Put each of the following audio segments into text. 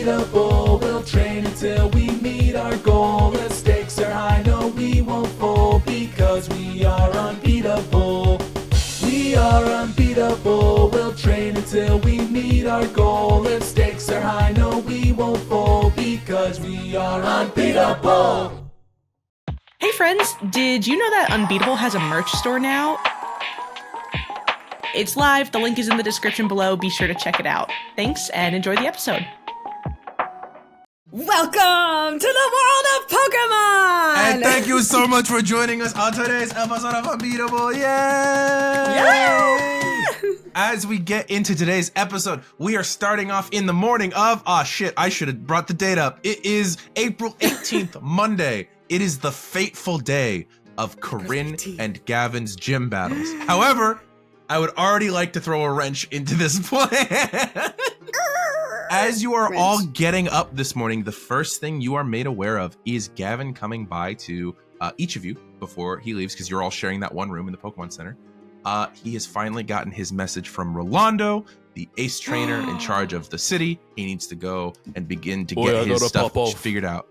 unbeatable. We'll train until we meet our goal. The stakes are high, no we won't fold, because we are unbeatable. We are unbeatable. We'll train until we meet our goal. If stakes are high, no we won't fold, because we are unbeatable. Hey friends, did you know that Unbeatable has a merch store now? It's live, the link is in the description below, be sure to check it out. Thanks, and enjoy the episode. Welcome to the world of Pokemon! And thank you so much for joining us on today's episode of Unbeatable. Yay! As we get into today's episode, we are starting off in the morning of, I should have brought the date up. It is April 18th, Monday. It is the fateful day of Coryne and Gavin's gym battles. However, I would already like to throw a wrench into this plan. As you are all getting up this morning, the first thing you are made aware of is Gavin coming by to each of you before he leaves, because you're all sharing that one room in the Pokemon Center. He has finally gotten his message from Rolando, the ace trainer in charge of the city. He needs to go and begin to get his stuff figured out.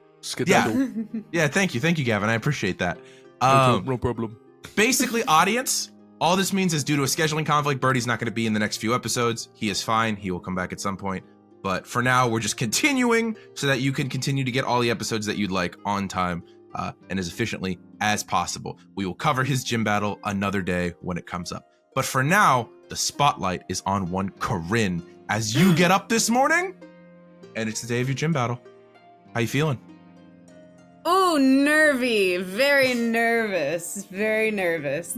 Yeah, thank you, Gavin. I appreciate that. No problem. Basically, audience, all this means is due to a scheduling conflict, Birdie's not going to be in the next few episodes. He is fine. He will come back at some point. But for now, we're just continuing so that you can continue to get all the episodes that you'd like on time and as efficiently as possible. We will cover his gym battle another day when it comes up. But for now, the spotlight is on one Coryne as you get up this morning, and it's the day of your gym battle. How you feeling? Oh, nervy. Very nervous. Very nervous.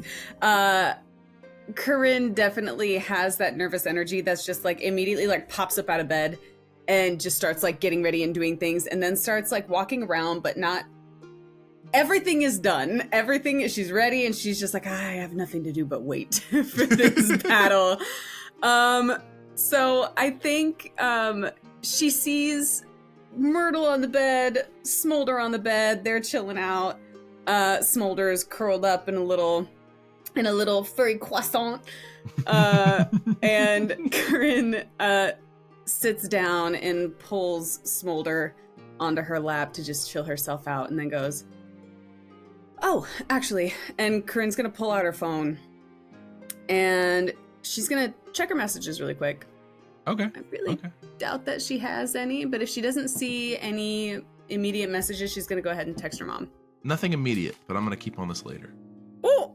Coryne definitely has that nervous energy that's just like immediately like pops up out of bed and just starts like getting ready and doing things, and then starts like walking around, but not everything is done. She's ready, and she's just like, I have nothing to do but wait for this battle. So I think she sees Myrtle on the bed, Smolder on the bed, they're chilling out. Smolder is curled up in a little furry croissant. And Karin sits down and pulls Smolder onto her lap to just chill herself out, and then goes, oh, actually, and Karin's gonna pull out her phone and she's gonna check her messages really quick. Okay. I really doubt that she has any, but if she doesn't see any immediate messages, she's gonna go ahead and text her mom. Nothing immediate, but I'm gonna keep on this later. Oh,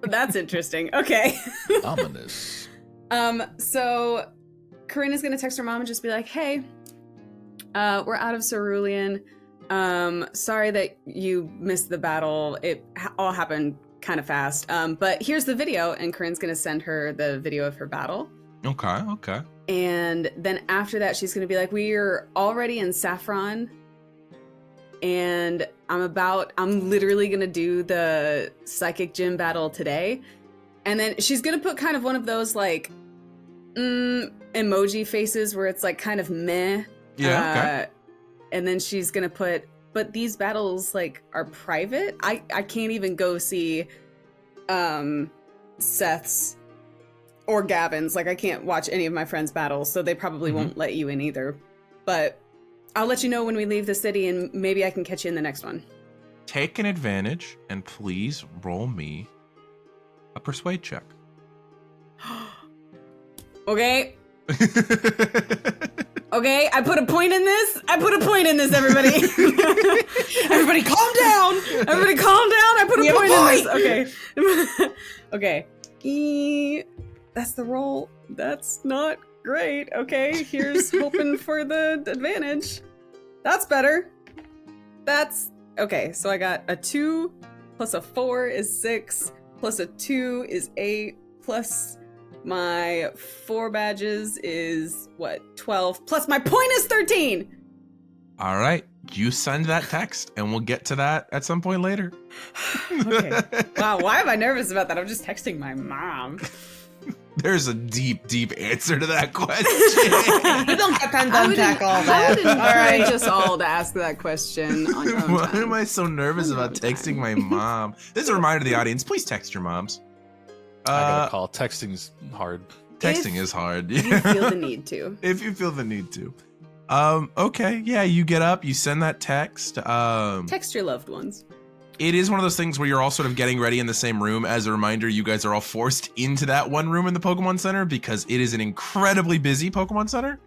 that's interesting. Okay. Ominous. So Coryne is gonna text her mom and just be like, hey, we're out of Cerulean. Sorry that you missed the battle. It all happened kind of fast. But here's the video, and Corinne's gonna send her the video of her battle. Okay. And then after that, she's gonna be like, we're already in Saffron, and I'm literally gonna do the psychic gym battle today. And then she's gonna put kind of one of those like emoji faces where it's like kind of meh. Yeah, okay. And then she's gonna put, but these battles like are private. I can't even go see Seth's or Gavin's. Like I can't watch any of my friends' battles, so they probably won't let you in either. But I'll let you know when we leave the city, and maybe I can catch you in the next one. Take an advantage and please roll me a persuade check. Okay. Okay, I put a point in this, everybody. Everybody calm down. I put a point in this. Okay. Okay. That's the roll. That's not great. Okay, here's hoping for the advantage. That's better. Okay, so I got a 2 plus a 4 is 6 plus a 2 is 8 plus my 4 badges is, 12, plus my point is 13! All right, you send that text, and we'll get to that at some point later. Okay. Wow, why am I nervous about that? I'm just texting my mom. There's a deep, deep answer to that question. You don't get time to unpack all that. I would encourage us all to ask that question on your own Why time. am I so nervous about texting my mom? This is a reminder to the audience, please text your moms. I got a call. Texting's hard. Texting is hard. You feel the need to. If you feel the need to. Okay, yeah, you get up, you send that text. Text your loved ones. It is one of those things where you're all sort of getting ready in the same room. As a reminder, you guys are all forced into that one room in the Pokemon Center because it is an incredibly busy Pokemon Center.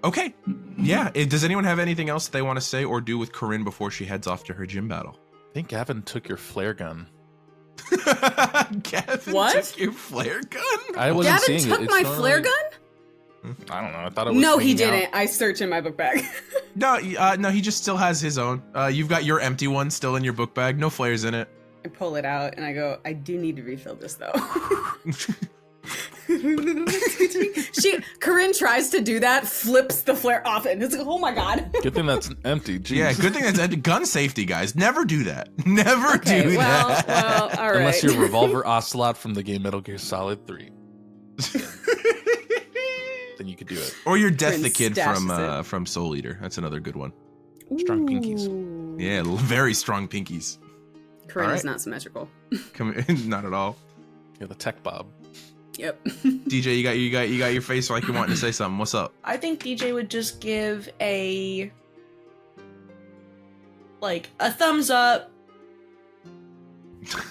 Okay, yeah. Does anyone have anything else they want to say or do with Coryne before she heads off to her gym battle? I think Gavin took your flare gun. Gavin What? took your flare gun? I wasn't Gavin seeing took it. It's my normally- flare gun? I don't know. I thought it was. No, he hanging out. didn't. I searched in my book bag. No, no, he just still has his own. You've got your empty one still in your book bag. No flares in it. I pull it out and I go, I do need to refill this though. Coryne tries to do that, flips the flare off it, and it's like, oh my god. Good thing that's empty. Jeez. Yeah, good thing that's gun safety, guys. Never do that. Never Okay, do well, that. well, all right. Unless you're Revolver Ocelot from the game Metal Gear Solid 3. Then you could do it. Or you're Death the Coryne Kid stashes from Soul Eater. That's another good one. Strong pinkies. Ooh. Yeah, very strong pinkies. Coryne All is right. not symmetrical. Not at all. You're the tech Bob. Yep. DJ, you got your face like you're wanting to say something. What's up? I think DJ would just give a thumbs up.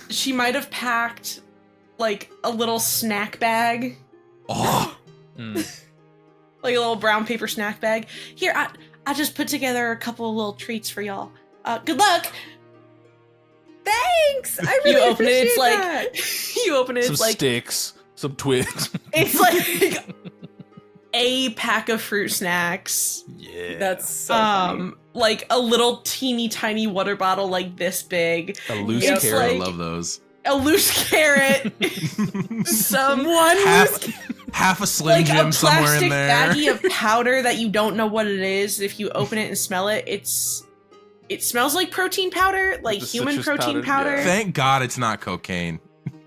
She might have packed like a little snack bag, Oh, like a little brown paper snack bag. Here, I just put together a couple of little treats for y'all. Good luck. Thanks. I really You open it, it's appreciate like that. you open it, Some it's like sticks, some twigs. it's like a pack of fruit snacks. Yeah. That's so funny. Like a little teeny tiny water bottle like this big, a loose It's carrot. I like- love those. a loose carrot, some half a Slim like Jim a somewhere plastic in there. baggie of powder that you don't know what it is. If you open it and smell it, it smells like protein powder, like The human citrus protein powder? powder. Yeah. Thank God it's not cocaine.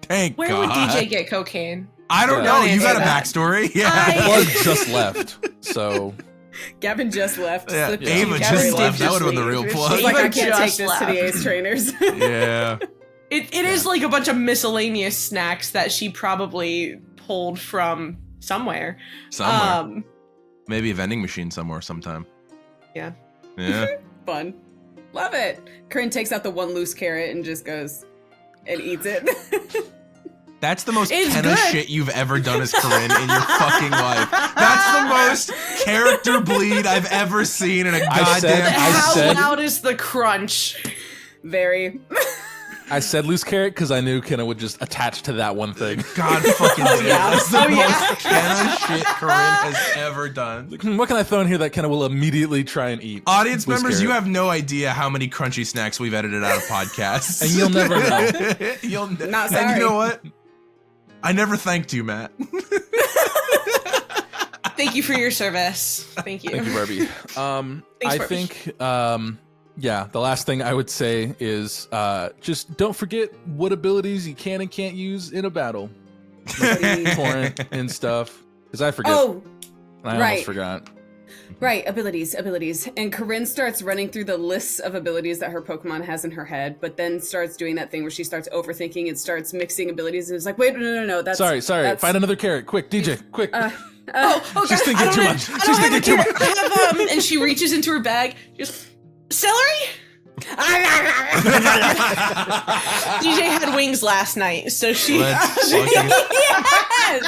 Thank Where God. would DJ get cocaine? I don't Yeah. know. Don't You got a answer backstory? Yeah. I- Plug just left. So Gavin just left. Yeah, Slipped Yeah. Ava in. just Gavin left. did That would have been the just real leave. plug. She's like, I Ava can't take just this left. to the Ace trainers. Yeah. It is like a bunch of miscellaneous snacks that she probably pulled from somewhere. Somewhere. Maybe a vending machine somewhere sometime. Yeah. Yeah. Fun. Love it. Coryne takes out the one loose carrot and just goes and eats it. That's the most It's Kenna good. shit you've ever done as Coryne in your fucking life. That's the most character bleed I've ever seen in a I said- goddamn. How said- loud is the crunch? Very. I said loose carrot because I knew Kenna would just attach to that one thing. God fucking damn. yeah. That's the Oh, yeah. most Kenna shit Coryne has ever done. Like, what can I throw in here that Kenna will immediately try and eat? Audience Loose members, you carrot. have no idea how many crunchy snacks we've edited out of podcasts. And you'll never know. You'll Not And sorry. you know what? I never thanked you, Matt. Thank you for your service. Thank you. Thank you, Barbie. I Barbie. think, yeah, the last thing I would say is just don't forget what abilities you can and can't use in a battle. Torrent and stuff. Because I forget. Oh, and I right. almost forgot. right. Abilities. And Coryne starts running through the lists of abilities that her Pokemon has in her head, but then starts doing that thing where she starts overthinking and starts mixing abilities and is like, wait, no. That's Sorry. that's- Find another carrot. Quick, DJ, quick. Oh, She's God, thinking I don't too have- much. I She's don't have thinking a too carrot. much. I have and she reaches into her bag. Just celery. DJ had wings last night, so she. Let's fucking, Yes!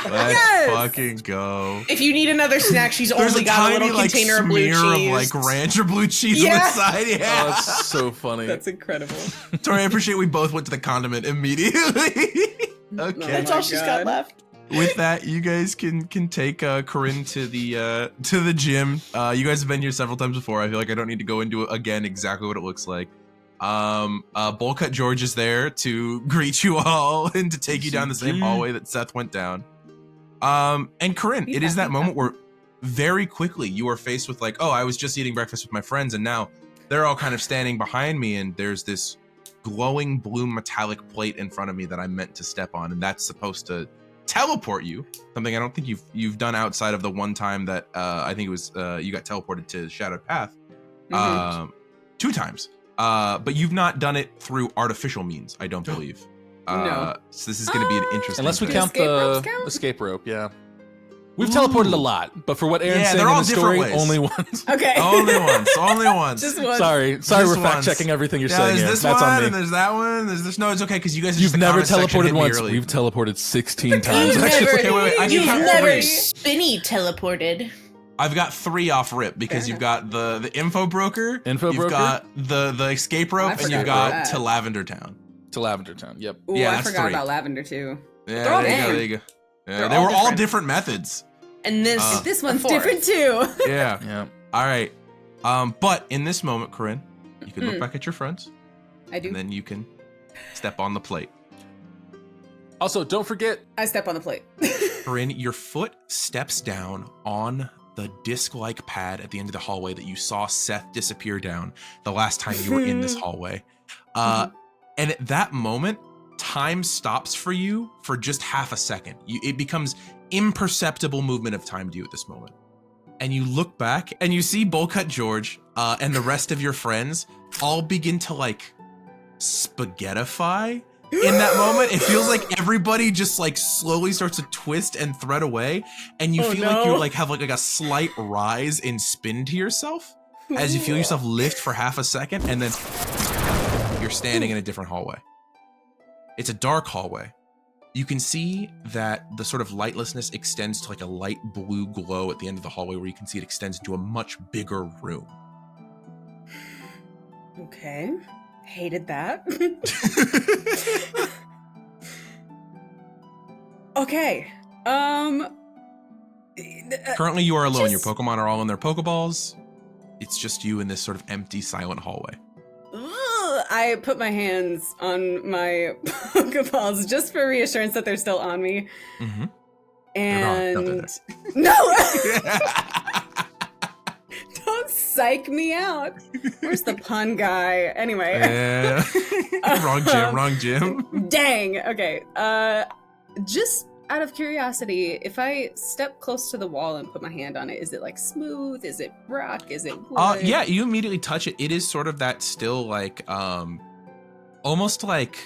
let's Yes! fucking go. If you need another snack, she's There's only a got a tiny little like container of blue smear cheese. of like ranch or blue cheese Yeah. on the side. Yeah. Oh, that's so funny. That's incredible. Torie, I appreciate we both went to the condiment immediately. Okay. That's Oh all my she's God. got left. With that, you guys can take Coryne to the gym. You guys have been here several times before. I feel like I don't need to go into it again exactly what it looks like. Bowlcut George is there to greet you all and to take you down the same hallway that Seth went down. And Coryne, it is that moment where very quickly you are faced with like, oh, I was just eating breakfast with my friends and now they're all kind of standing behind me and there's this glowing blue metallic plate in front of me that I'm meant to step on, and that's supposed to teleport you. Something I don't think you've done outside of the one time that I think it was you got teleported to Shadowed Path. Mhm. 2 times. But you've not done it through artificial means, I don't believe. No. So this is going to be an interesting Unless we thing. count Escape the ropes count? escape rope, yeah. We've teleported a lot, but for what Aaron's saying they're in all the story, different ways. only once. Okay. Only once. Just one. Sorry, Just we're fact once. checking everything you're Yeah, saying. there's Aaron. this That's one on me. and there's that one. There's this. No, it's okay because you guys. You've the never comment section hit teleported me once. early. We've teleported 16 times. You've actually. never, Okay, wait, I you've can count never three. spinny teleported. I've got 3 off rip because Fair you've got the info broker, Info you've broker? got the escape rope, I and forgot you've about got that. to Lavender Town. To Lavender Town. Yep. Ooh, Yeah, I that's forgot 3. about Lavender too. Yeah, They're all there you go. different. There you go. Yeah, They're they all were all different. different methods. And this, This a one's fourth. different too. Yeah. Yeah. All right. But in this moment, Coryne, you can look back at your friends, I do. and then you can step on the plate. Also, don't forget. I step on the plate. Coryne, your foot steps down on the disc-like pad at the end of the hallway that you saw Seth disappear down the last time you were in this hallway. And at that moment, time stops for you for just half a second. It becomes imperceptible movement of time to you at this moment. And you look back and you see Bullcut George and the rest of your friends all begin to like spaghettify. In that moment, it feels like everybody just like slowly starts to twist and thread away, and you feel like you like have like a slight rise in spin to yourself as you feel yourself lift for half a second, and then you're standing in a different hallway. It's a dark hallway. You can see that the sort of lightlessness extends to like a light blue glow at the end of the hallway, where you can see it extends into a much bigger room. Okay. Hated that. Okay. Currently, you are alone. Your Just- Pokemon are all in their Pokeballs. It's just you in this sort of empty, silent hallway. I put my hands on my Pokeballs just for reassurance that they're still on me. Mm-hmm. And No, no, don't psych me out. Where's the pun guy? Anyway, Wrong gym. Dang. Okay. Just out of curiosity, if I step close to the wall and put my hand on it, is it like smooth? Is it rock? Is it wood? Yeah, you immediately touch it. It is sort of that still like, almost like,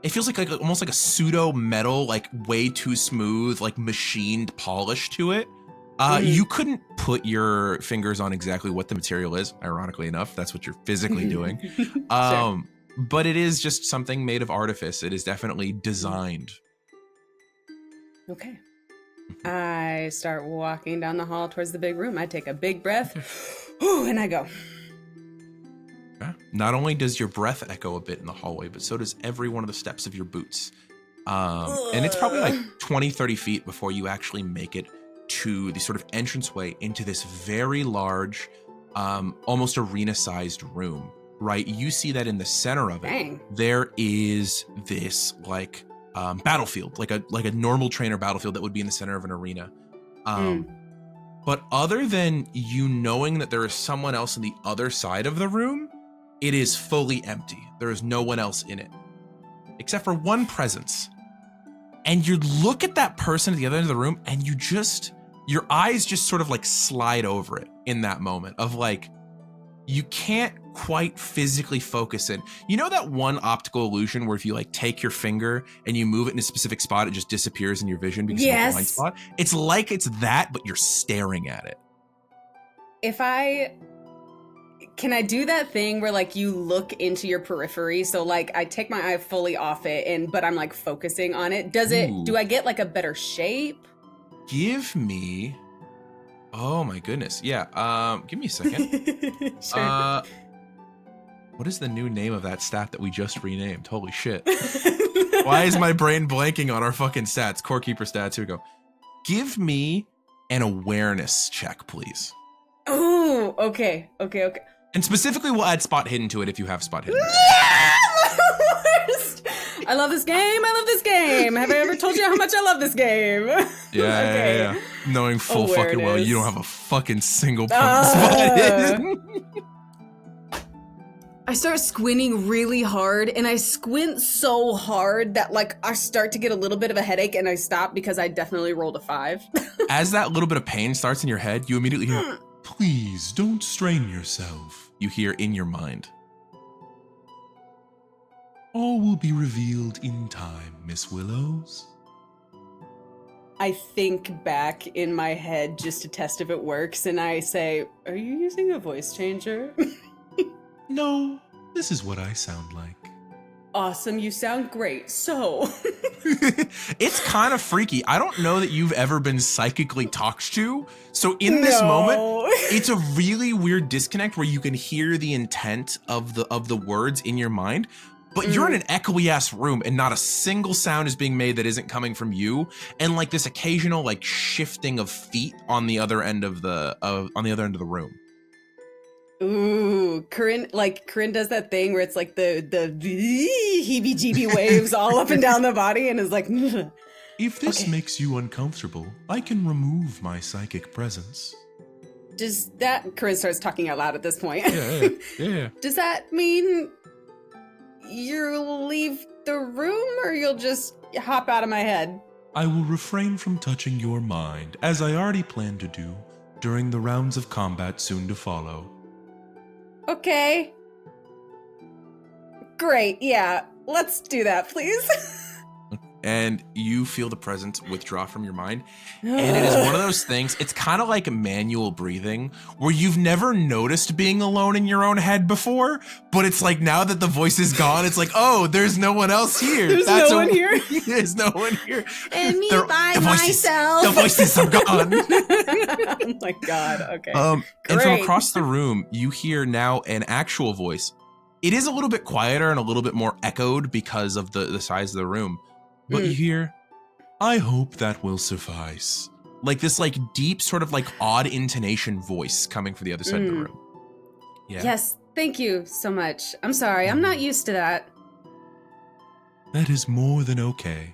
it feels like almost like a pseudo metal, like way too smooth, like machined polish to it. You couldn't put your fingers on exactly what the material is. Ironically enough, that's what you're physically doing. Sure. But it is just something made of artifice. It is definitely designed. Okay. I start walking down the hall towards the big room. I take a big breath, and I go. Yeah. Not only does your breath echo a bit in the hallway, but so does every one of the steps of your boots. And it's probably like 20, 30 feet before you actually make it to the sort of entranceway into this very large, almost arena-sized room, right? You see that in the center of it, Dang. there is this like battlefield, like a normal trainer battlefield that would be in the center of an arena. But other than you knowing that there is someone else on the other side of the room, it is fully empty. There is no one else in it, except for one presence. And you look at that person at the other end of the room, and your eyes just sort of like slide over it in that moment of like, you can't quite physically focus in. You know that one optical illusion where if you like take your finger and you move it in a specific spot, it just disappears in your vision because of a blind spot? It's like it's that, but you're staring at it. Can I do that thing where like you look into your periphery? So like I take my eye fully off it, but I'm like focusing on it. Do I get like a better shape? Give me, oh my goodness. Yeah. Give me a second. Sure. What is the new name of that stat that we just renamed? Holy shit. Why is my brain blanking on our fucking stats? Core keeper stats. Here we go. Give me an awareness check, please. Oh, okay. And specifically, we'll add spot hidden to it if you have spot hidden. I love this game. Have I ever told you how much I love this game? Yeah. Knowing full where fucking it well, is. you don't have a fucking single spot hidden. I start squinting really hard, and I squint so hard that like I start to get a little bit of a headache, and I stop because I definitely rolled a 5. As that little bit of pain starts in your head, you immediately hear, "Please don't strain yourself," you hear in your mind. "All will be revealed in time, Miss Willows." I think back in my head just to test if it works, and I say, "Are you using a voice changer?" No, this is what I sound like. Awesome, you sound great. So, It's kind of freaky. I don't know that you've ever been psychically talked to. So in this moment, it's a really weird disconnect where you can hear the intent of the words in your mind, but you're in an echoey ass room and not a single sound is being made that isn't coming from you, and like this occasional like shifting of feet on the other end of the room. ooh, Coryne does that thing where it's like the heebie-jeebie waves all up and down the body, and is like, If this makes you uncomfortable, I can remove my psychic presence. does that? Coryne starts talking out loud at this point. Yeah. Does that mean you'll leave the room, or you'll just hop out of my head? I will refrain from touching your mind, as I already planned to do during the rounds of combat soon to follow. Okay. Great, yeah. Let's do that, please. And you feel the presence withdraw from your mind. And it is one of those things, it's kind of like manual breathing, where you've never noticed being alone in your own head before, but it's like now that the voice is gone, it's like, oh, there's no one else here. There's no one here. There's no one here. And me by the myself. voices are gone. Oh my god, okay. And from Great. across the room, you hear now an actual voice. It is a little bit quieter and a little bit more echoed because of the size of the room. But you hear, I hope that will suffice. Like this like deep sort of like odd intonation voice coming from the other side of the room. Yeah. Yes, thank you so much. I'm sorry, I'm not used to that. That is more than okay.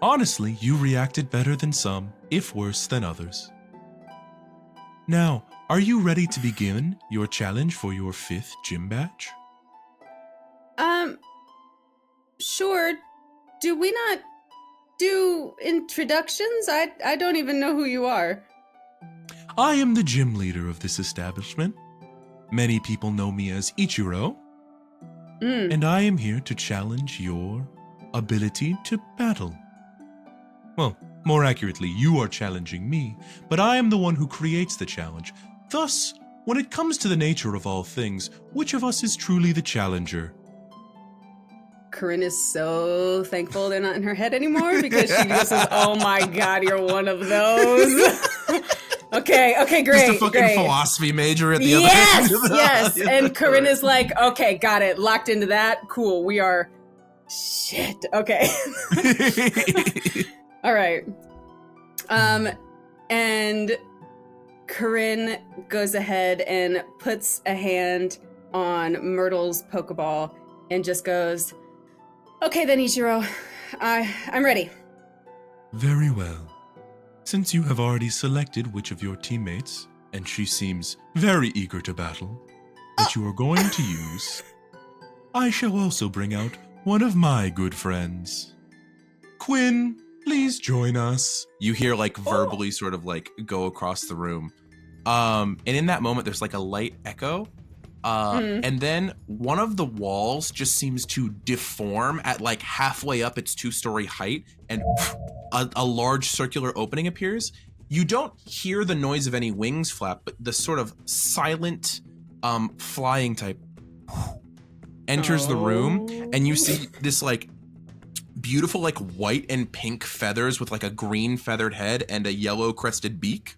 Honestly, you reacted better than some, if worse than others. Now, are you ready to begin your challenge for your 5th gym badge? Sure. Do we not do introductions? I don't even know who you are. I am the gym leader of this establishment. Many people know me as Ichiro, and I am here to challenge your ability to battle. Well, more accurately, you are challenging me, but I am the one who creates the challenge. Thus, when it comes to the nature of all things, which of us is truly the challenger? Coryne is so thankful they're not in her head anymore, because she just says, oh my god, you're one of those. Okay, great. Just a fucking great. philosophy major at the other end. Yes. And Coryne is like, okay, got it. Locked into that. Cool. We are shit. Okay. All right. And Coryne goes ahead and puts a hand on Myrtle's Pokeball and just goes, okay then, Ichiro. I'm ready. Very well. Since you have already selected which of your teammates, and she seems very eager to battle, that you are going to use, I shall also bring out one of my good friends. Quinn, please join us. You hear like verbally sort of like go across the room. And in that moment, there's like a light echo. And then one of the walls just seems to deform at like halfway up its 2-story height, and a large circular opening appears. You don't hear the noise of any wings flap, but the sort of silent flying type enters the room, and you see this like beautiful like white and pink feathers with like a green feathered head and a yellow crested beak,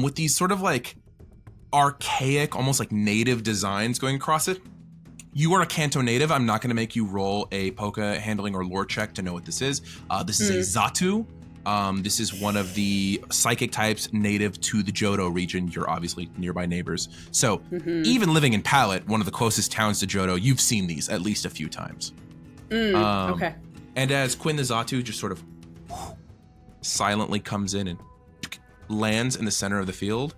with these sort of like archaic, almost like native designs going across it. You are a Kanto native. I'm not going to make you roll a Poke handling or lore check to know what this is. This is a Zatu. This is one of the psychic types native to the Johto region. You're obviously nearby neighbors. So even living in Pallet, one of the closest towns to Johto, you've seen these at least a few times. Okay. And as Quinn the Zatu just sort of silently comes in and lands in the center of the field,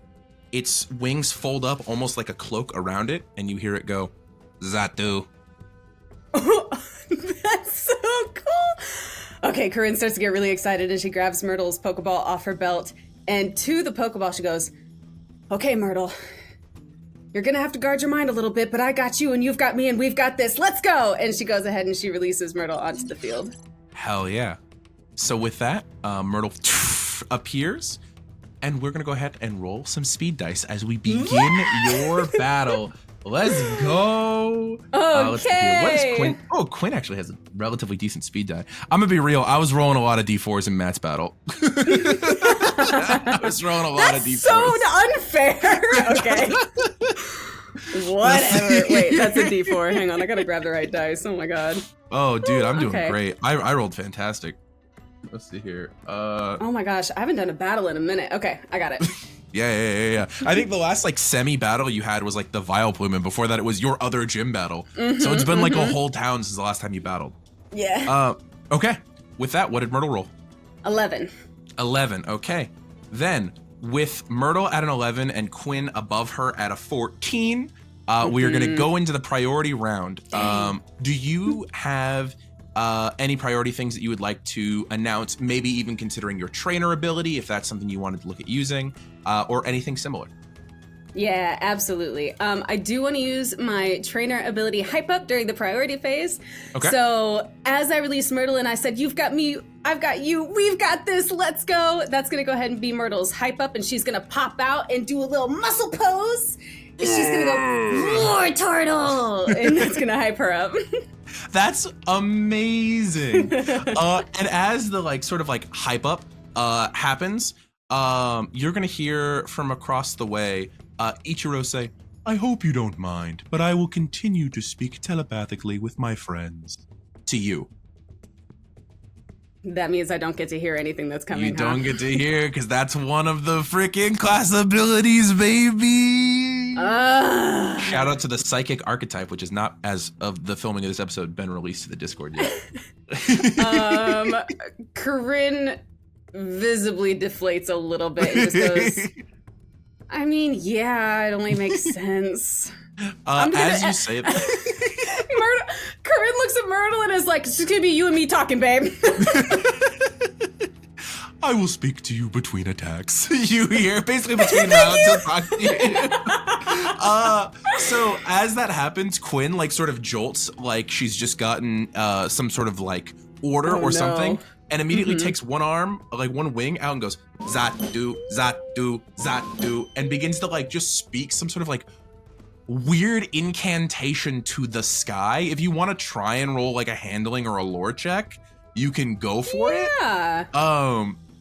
its wings fold up almost like a cloak around it, and you hear it go, Zatu. That's so cool. Okay, Coryne starts to get really excited, and she grabs Myrtle's Pokeball off her belt, and to the Pokeball she goes, okay, Myrtle, you're gonna have to guard your mind a little bit, but I got you, and you've got me, and we've got this. Let's go! And she goes ahead and she releases Myrtle onto the field. Hell yeah. So with that, Myrtle appears, and we're gonna go ahead and roll some speed dice as we begin your battle. Let's go. Let's see here. What is Quinn? Oh, Quinn actually has a relatively decent speed die. I'm gonna be real. I was rolling a lot of D4s in Matt's battle. I was rolling a lot of D4s. So unfair. Okay. Whatever. Wait, that's a D4. Hang on, I gotta grab the right dice. Oh my god. Oh, dude, I'm doing Okay. great. I rolled fantastic. Let's see here. Oh my gosh, I haven't done a battle in a minute. Okay, I got it. Yeah. I think the last like semi battle you had was like the Vileplume, and before that it was your other gym battle. So it's been like a whole town since the last time you battled. Yeah. Okay. With that, what did Myrtle roll? 11. 11. Okay. Then with Myrtle at an 11 and Quinn above her at a 14, we are going to go into the priority round. Do you have any priority things that you would like to announce, maybe even considering your trainer ability, if that's something you wanted to look at using, or anything similar? Yeah, absolutely. I do want to use my trainer ability Hype Up during the priority phase. Okay. So as I released Myrtle and I said, you've got me, I've got you, we've got this, let's go. That's going to go ahead and be Myrtle's Hype Up, and she's going to pop out and do a little muscle pose. And she's going to go, more turtle. And that's going to hype her up. That's amazing. And as the like sort of like hype up happens, you're gonna hear from across the way Ichiro say, "I hope you don't mind, but I will continue to speak telepathically with my friends." To you. That means I don't get to hear anything that's coming. You don't get to hear, because that's one of the freaking class abilities, baby. Shout out to the psychic archetype, which is not, as of the filming of this episode, been released to the Discord yet. Corinne visibly deflates a little bit and just goes, I mean, yeah, it only makes sense. As you say that. Corinne looks at Myrtle and is like, it's gonna be you and me talking, babe. I will speak to you between attacks. You hear, basically between rounds, he'll talk to you. So as that happens, Quinn like sort of jolts like she's just gotten some sort of like order or something, and immediately takes one arm, like one wing out and goes, Zatu, Zatu, Zatu, and begins to like just speak some sort of like weird incantation to the sky. If you want to try and roll like a handling or a lore check, you can go for it.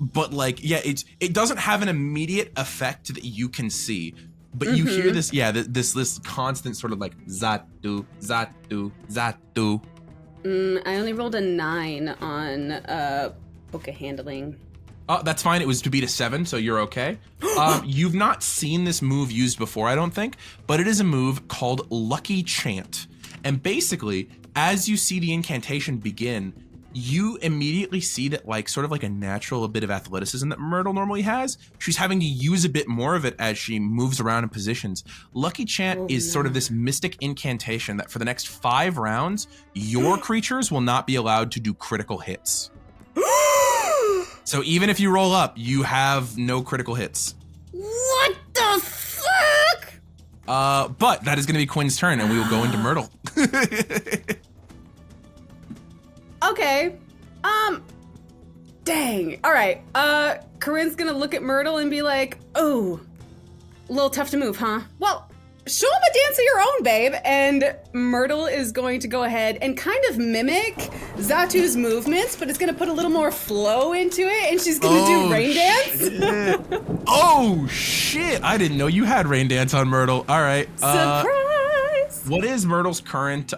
But like, yeah, it doesn't have an immediate effect that you can see, but you hear this, this constant sort of like Zatu, Zatu, Zatu. I only rolled a 9 on book of handling. That's fine. It was to beat a 7, so you're okay. You've not seen this move used before, I don't think, but it is a move called Lucky Chant. And basically, as you see the incantation begin, you immediately see that like sort of like a natural bit of athleticism that Myrtle normally has, she's having to use a bit more of it as she moves around in positions. Lucky Chant is sort of this mystic incantation that for the next 5 rounds, your creatures will not be allowed to do critical hits. So even if you roll up, you have no critical hits. What the fuck? But that is going to be Quinn's turn, and we will go into Myrtle. Okay. Dang. All right. Corinne's gonna look at Myrtle and be like, "Oh, a little tough to move, huh? Well, show him a dance of your own, babe." And Myrtle is going to go ahead and kind of mimic Zatu's movements, but it's gonna put a little more flow into it, and she's gonna do rain dance. Oh shit! I didn't know you had rain dance on Myrtle. All right. Surprise! What is Myrtle's current?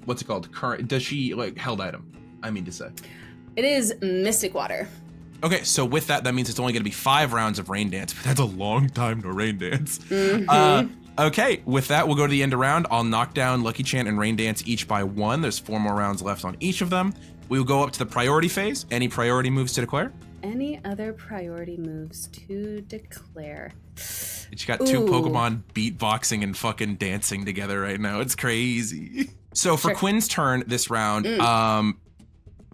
What's it called? Current? Does she like held item? I mean to say. It is Mystic Water. Okay, so with that means it's only going to be 5 rounds of rain dance, but that's a long time to rain dance. Okay, with that, we'll go to the end of round. I'll knock down Lucky Chant and Rain Dance each by 1. There's 4 more rounds left on each of them. We will go up to the priority phase. Any priority moves to declare? Any other priority moves to declare? She got 2 Pokemon beatboxing and fucking dancing together right now. It's crazy. So for Quinn's turn this round,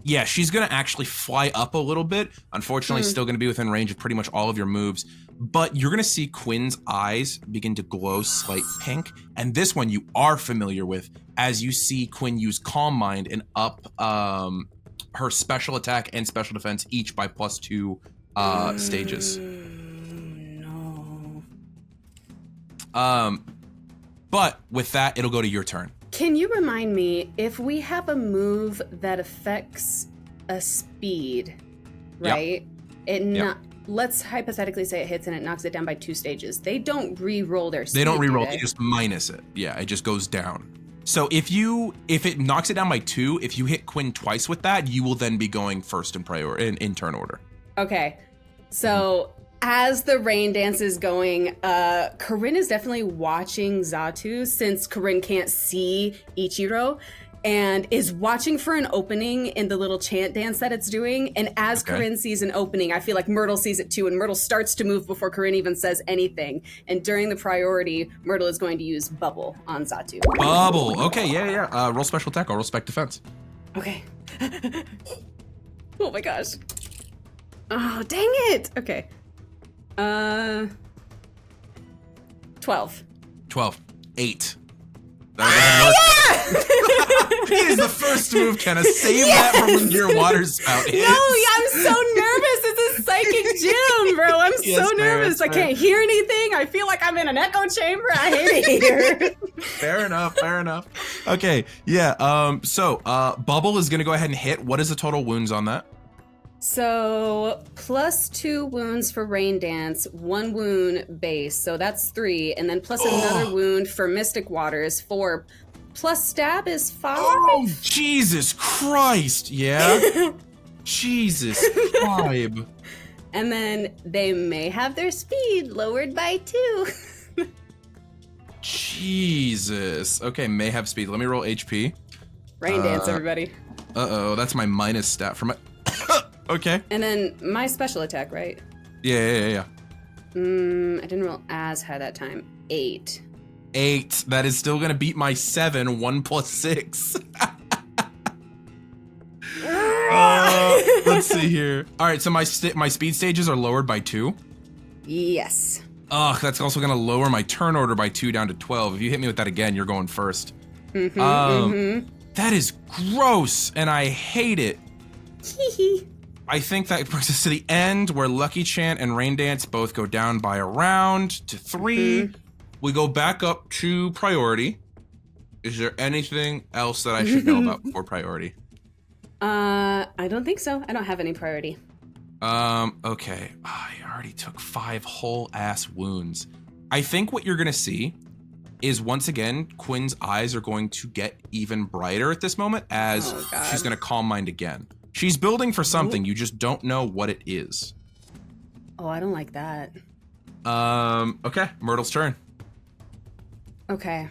yeah, she's going to actually fly up a little bit. Unfortunately, still going to be within range of pretty much all of your moves. But you're going to see Quinn's eyes begin to glow slight pink. And this one you are familiar with as you see Quinn use Calm Mind and up her special attack and special defense each by +2 stages. No. But with that, it'll go to your turn. Can you remind me if we have a move that affects a speed, right? Let's hypothetically say it hits and it knocks it down by 2 stages. They don't re-roll their speed. They don't re-roll, do they just minus it. Yeah, it just goes down. So if it knocks it down by 2, if you hit Quinn twice with that, you will then be going first in turn order. Okay. So as the rain dance is going, Coryne is definitely watching Zatu since Coryne can't see Ichiro, and is watching for an opening in the little chant dance that it's doing. And as Coryne sees an opening, I feel like Myrtle sees it too, and Myrtle starts to move before Coryne even says anything. And during the priority, Myrtle is going to use Bubble on Zatu. Bubble. Okay, yeah. Roll special attack. I'll roll spec defense. Okay. Oh my gosh. Oh, dang it. Okay. 12. 8. It is the first move, Kenna. Save that for when your water spout hits. No, I'm so nervous. It's a psychic gym, bro. I'm so nervous. I can't hear anything. I feel like I'm in an echo chamber. I hate it here. Fair enough. Okay, yeah. So Bubble is gonna go ahead and hit. What is the total wounds on that? So +2 wounds for rain dance, 1 wound base, so that's 3, and then plus another wound for mystic water is 4, plus stab is 5. Oh, Jesus Christ! Yeah. Jesus Christ. And then they may have their speed lowered by 2. Jesus. Okay, may have speed. Let me roll HP. Rain dance, everybody. Uh-oh, that's my minus stat for my. Okay. And then my special attack, right? Yeah. I didn't roll as high that time. 8. 8. That is still gonna beat my 7. 1 + 6. Let's see here. All right, so my speed stages are lowered by 2. Yes. Ugh, that's also gonna lower my turn order by 2 down to 12. If you hit me with that again, you're going first. That is gross, and I hate it. I think that brings us to the end where Lucky Chant and Rain Dance both go down by a round to 3. We go back up to priority. Is there anything else that I should know about before priority? I don't think so. I don't have any priority. Okay. I already took 5 whole ass wounds. I think what you're gonna see is once again, Quinn's eyes are going to get even brighter at this moment as she's gonna calm mind again. She's building for something, you just don't know what it is. Oh, I don't like that. Okay, Myrtle's turn. Okay.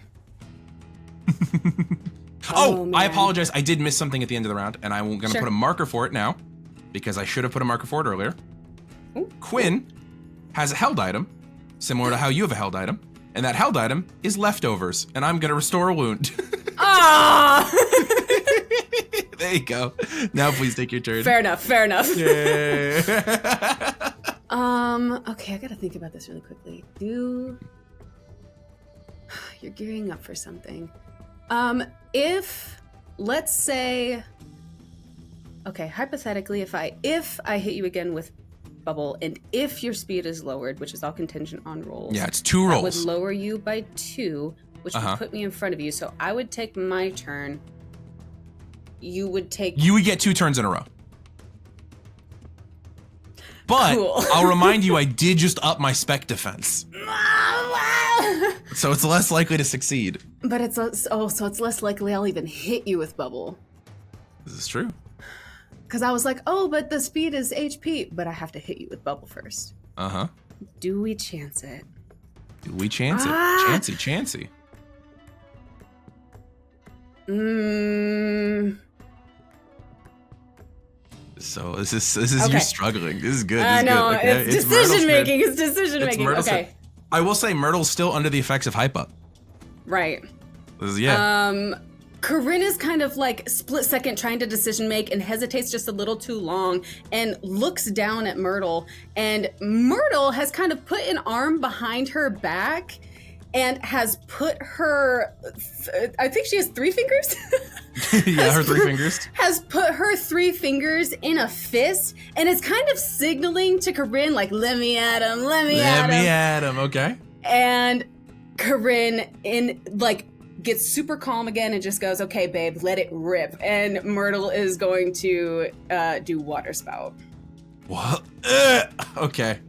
Oh, I apologize. I did miss something at the end of the round, and I'm gonna put a marker for it now, because I should have put a marker for it earlier. Quinn has a held item, similar to how you have a held item, and that held item is leftovers, and I'm gonna restore a wound. Ah! There you go. Now please take your turn. Fair enough. Yeah. Okay, I gotta think about this really quickly. You're gearing up for something. If, let's say, okay, hypothetically, if I hit you again with Bubble, and if your speed is lowered, which is all contingent on rolls. Yeah, it's 2 rolls. I would lower you by 2, which would put me in front of you. So I would take my turn. You would get 2 turns in a row. But I'll remind you, I did just up my spec defense. So it's less likely to succeed. But so it's less likely I'll even hit you with Bubble. This is true. Because I was like, oh, but the speed is HP, but I have to hit you with Bubble first. Do we chance it? Do we chance it? Chancey. So this is you struggling. This is good. I know. Good. Okay? It's decision making. It's decision making. Okay. I will say Myrtle's still under the effects of hype up. Right. Coryne is kind of like split second trying to decision make and hesitates just a little too long and looks down at Myrtle, and Myrtle has kind of put an arm behind her back and has put her, I think she has 3 fingers, Yeah, her 3 fingers. Has put her 3 fingers in a fist and is kind of signaling to Coryne, like, let me at him, let me at him. Okay. And Coryne gets super calm again and just goes, okay, babe, let it rip. And Myrtle is going to do Water Spout. What? Okay.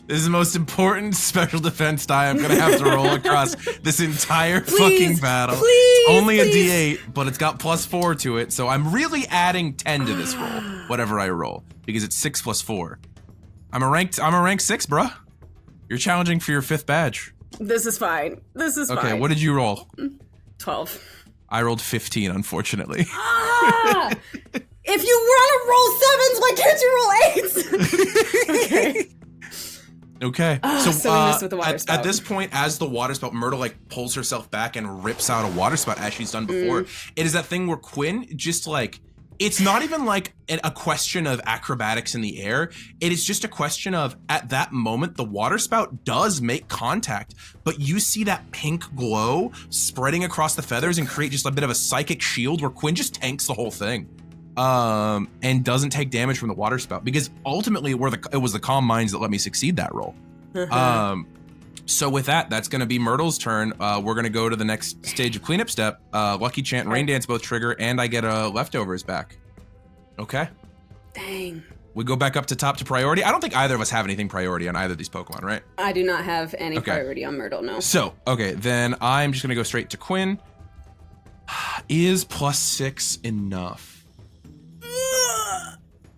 This is the most important special defense die I'm gonna have to roll across this entire fucking battle. It's only a D8, but it's got +4 to it, so I'm really adding 10 to this roll, whatever I roll, because it's 6 + 4. I'm a rank 6, bruh. You're challenging for your 5th badge. This is fine. Fine. Okay, what did you roll? 12. I rolled 15, unfortunately. If you want to roll 7s, why can't you roll 8s? Okay. So we missed with the Water Spout. At this point, as the Water Spout, Myrtle pulls herself back and rips out a Water Spout as she's done before. It is that thing where Quinn just it's not even like a question of acrobatics in the air. It is just a question of, at that moment, the Water Spout does make contact, but you see that pink glow spreading across the feathers and create just a bit of a psychic shield where Quinn just tanks the whole thing. And doesn't take damage from the Water Spout, because ultimately it was the Calm Minds that let me succeed that roll. So with that's going to be Myrtle's turn. We're going to go to the next stage of cleanup step. Lucky Chant and Rain Dance both trigger, and I get leftovers back. Okay. Dang. We go back up to top to priority. I don't think either of us have anything priority on either of these Pokemon, right? I do not have any priority on Myrtle, no. So, okay, then I'm just going to go straight to Quinn. Is +6 enough?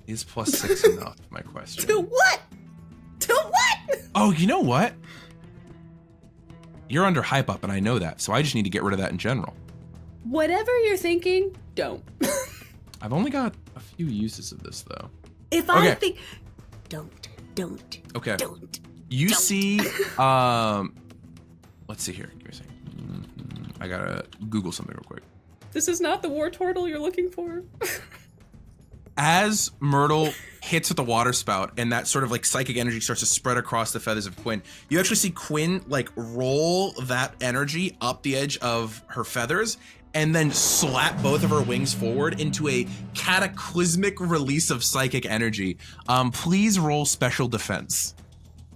Is +6 enough, my question? To what? Oh, you know what? You're under hype up, and I know that, so I just need to get rid of that in general. Whatever you're thinking, don't. I've only got a few uses of this, though. If I think... Don't. Okay. Don't. You see, let's see here. Give me a second. I gotta Google something real quick. This is not the war turtle you're looking for. As Myrtle hits with the Water Spout and that sort of psychic energy starts to spread across the feathers of Quinn, you actually see Quinn roll that energy up the edge of her feathers and then slap both of her wings forward into a cataclysmic release of psychic energy. Please roll special defense.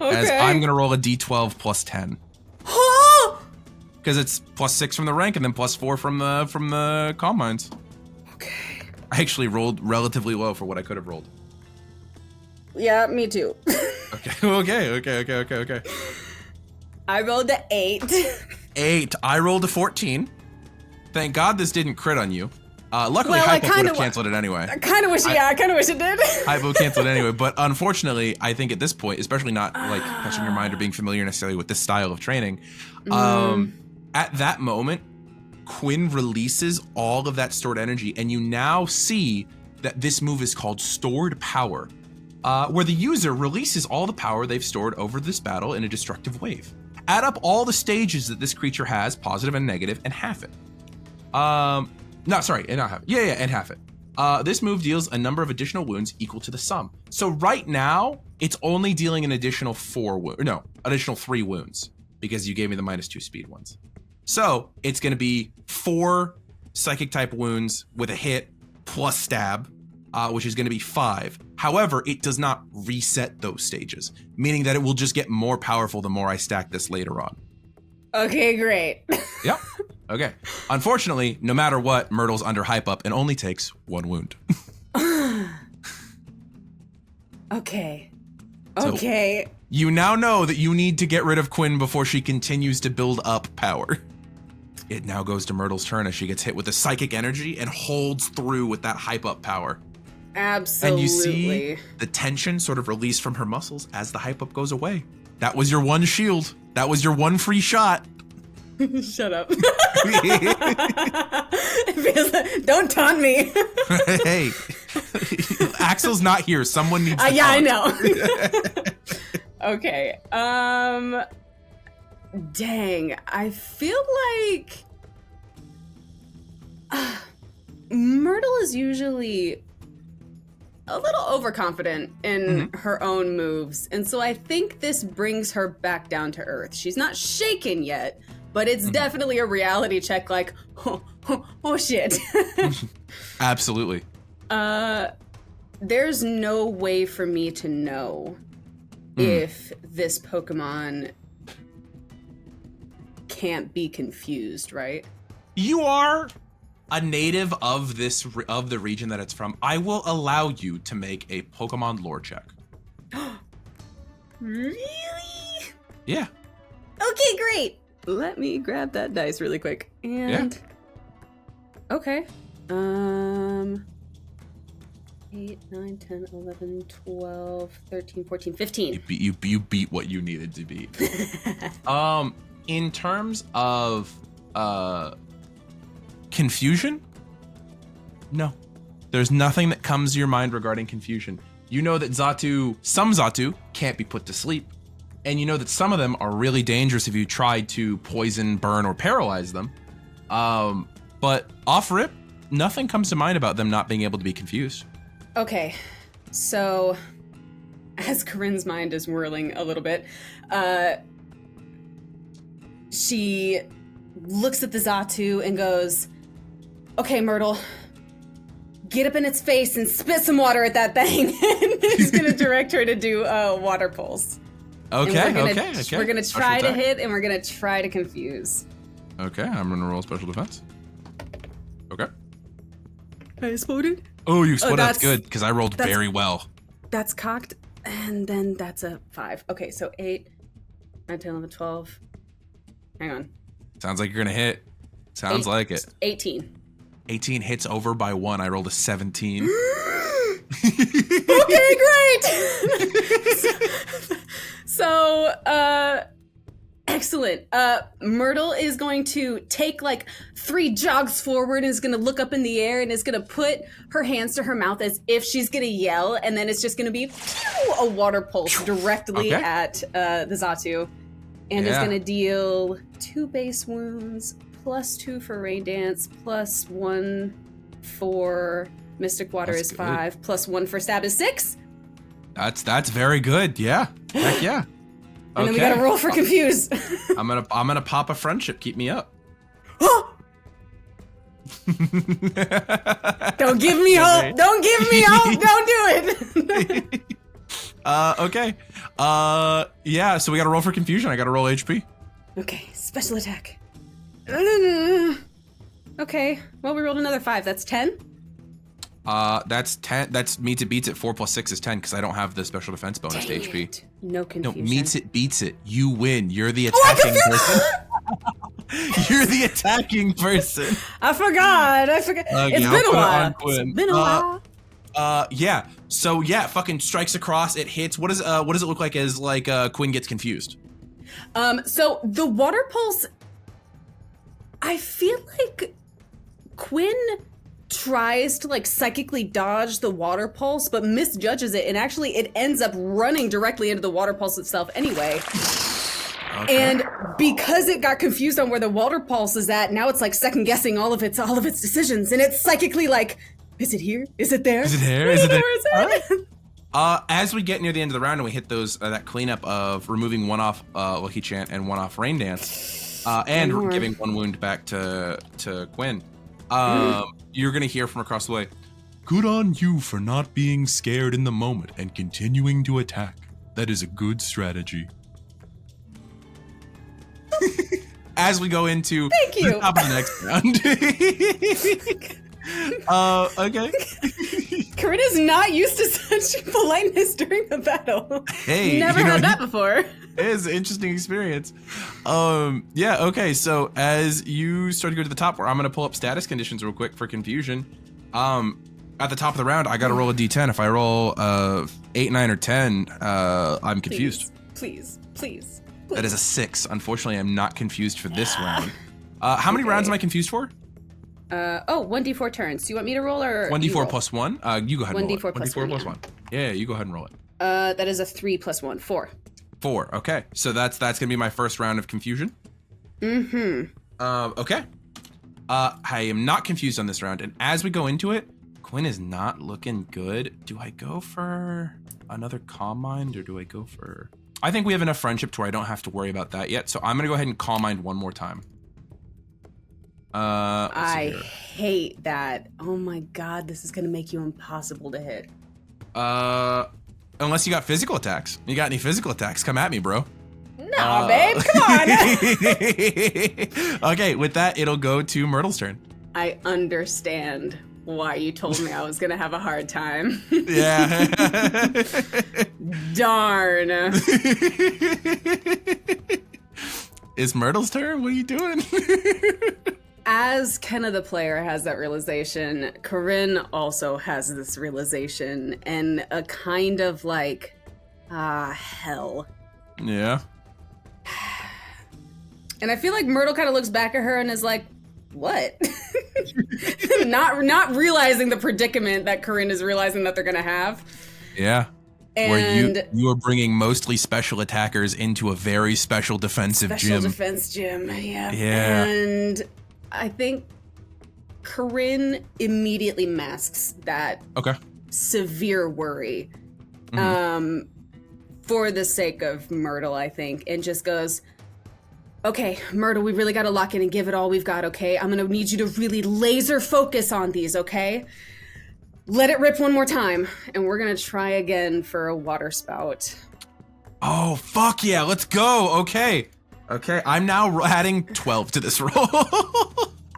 Okay. As I'm gonna roll a D12 +10. Because it's +6 from the rank and then +4 from the Calm Minds. Okay. I actually rolled relatively low for what I could have rolled. Yeah, me too. Okay. I rolled an 8. 8. I rolled a 14. Thank God this didn't crit on you. Luckily, Well, Hypo would have canceled it anyway. I kind of wish it did. Hypo canceled it anyway, but unfortunately, I think at this point, especially not touching your mind or being familiar necessarily with this style of training, at that moment, Quinn releases all of that stored energy, and you now see that this move is called Stored Power, where the user releases all the power they've stored over this battle in a destructive wave. Add up all the stages that this creature has, positive and negative, and half it. And half it. This move deals a number of additional wounds equal to the sum. So right now, it's only dealing an additional 3 wounds, because you gave me the -2 speed ones. So it's going to be 4 psychic type wounds with a hit plus stab, which is going to be 5. However, it does not reset those stages, meaning that it will just get more powerful the more I stack this later on. Okay, great. Yep. Okay. Unfortunately, no matter what, Myrtle's under hype up and only takes 1 wound. Okay. So Okay. you now know that you need to get rid of Quinn before she continues to build up power. It now goes to Myrtle's turn as she gets hit with the psychic energy and holds through with that hype up power. Absolutely. And you see the tension sort of release from her muscles as the hype up goes away. That was your one shield. That was your one free shot. Shut up. Don't taunt me. Hey, Axel's not here. Someone needs to Yeah, I taunt. know. Okay. Dang. I feel like Myrtle is usually a little overconfident in her own moves, and so I think this brings her back down to earth. She's not shaken yet, but it's definitely a reality check. Like, oh shit. Absolutely. There's no way for me to know if this Pokemon can't be confused, right? You are a native of the region that it's from. I will allow you to make a Pokemon lore check. Really? Yeah. Okay, great. Let me grab that dice really quick. And okay. 8, 9, 10, 11, 12, 13, 14, 15. You beat what you needed to beat. In terms of confusion, no. There's nothing that comes to your mind regarding confusion. You know that some Zatu can't be put to sleep, and you know that some of them are really dangerous if you try to poison, burn, or paralyze them. But off rip, nothing comes to mind about them not being able to be confused. Okay, so as Corinne's mind is whirling a little bit, she looks at the Zatu and goes, okay, Myrtle, get up in its face and spit some water at that thing. And he's gonna direct her to do water pulse. Okay. We're gonna try to hit and we're gonna try to confuse. Okay, I'm gonna roll special defense. Okay. I exploded. Oh, you exploded. That's good, because I rolled very well. That's cocked, and then that's a 5. Okay, so 8, 9, 10, 11, 12. Hang on. Sounds like you're gonna hit. Sounds like it. 18. 18 hits over by 1. I rolled a 17. Okay, great! So, excellent. Myrtle is going to take like 3 jogs forward and is going to look up in the air and is going to put her hands to her mouth as if she's going to yell, and then it's just going to be a water pulse directly at the Zatu, and is going to deal 2 base wounds, +2 for Rain Dance, +1 for Mystic Water is 5, +1 for Stab is 6. That's very good. Yeah. Heck yeah. And then we gotta roll for confuse. I'm gonna pop a friendship. Keep me up. Don't give me hope. Don't give me hope. Don't do it. Okay. Yeah. So we gotta roll for confusion. I gotta roll HP. Okay. Special attack. Okay. Well, we rolled another 5. That's 10. That's 10. That's meets it beats it. 4 + 6 is 10 because I don't have the special defense bonus to HP. It. No confusion. No, meets it beats it. You win. You're the attacking person. You're the attacking person. I forgot. It's been a while. It's been a while. Yeah. So yeah, fucking strikes across. It hits. What does it look like as Quinn gets confused? So the water pulse. I feel like Quinn tries to like psychically dodge the water pulse, but misjudges it, and actually it ends up running directly into the water pulse itself anyway. Okay. And because it got confused on where the water pulse is at, now it's like second guessing all of its decisions, and it's psychically like, is it here? Is it there? Is it here? Is it there? Where is it? As we get near the end of the round and we hit those that cleanup of removing 1 off Lucky Chant and 1 off Rain Dance, and giving 1 wound back to Quinn. You're gonna hear from across the way, good on you for not being scared in the moment and continuing to attack. That is a good strategy. As we go into the top of the next round. Okay. Corinne is not used to such politeness during the battle. Hey, never had that before. It is an interesting experience. Yeah, okay, so as you start to go to the top, where I'm gonna pull up status conditions real quick for confusion. At the top of the round, I gotta roll a d10. If I roll 8, 9, or 10, I'm confused. Please. That is a 6. Unfortunately, I'm not confused for this round. How many rounds am I confused for? 1d4 turns. Do you want me to roll or 1d4 plus 1? You go ahead and roll it. 1d4 plus 1. Yeah, you go ahead and roll it. That is a 3 + 1, 4. 4. Okay, so that's gonna be my first round of confusion. Okay. I am not confused on this round, and as we go into it, Quinn is not looking good. Do I go for another Calm Mind or do I go for? I think we have enough friendship to where I don't have to worry about that yet. So I'm gonna go ahead and Calm Mind one more time. I hate that. Oh my god, this is gonna make you impossible to hit. Unless you got physical attacks. You got any physical attacks? Come at me, bro. No, babe, come on. Okay, with that, it'll go to Myrtle's turn. I understand why you told me I was gonna have a hard time. Yeah. Darn. It's Myrtle's turn? What are you doing? As Kenna the player has that realization, Coryne also has this realization and a kind of like, hell. Yeah. And I feel like Myrtle kind of looks back at her and is like, what? not realizing the predicament that Coryne is realizing that they're gonna have. Yeah. And where you are bringing mostly special attackers into a very special defensive special gym. defense gym, yeah. Yeah. And I think Coryne immediately masks that severe worry for the sake of Myrtle, I think, and just goes, okay, Myrtle, we really got to lock in and give it all we've got, okay? I'm going to need you to really laser focus on these, okay? Let it rip one more time, and we're going to try again for a Water Spout. Oh, fuck yeah, let's go. Okay. Okay, I'm now adding 12 to this roll.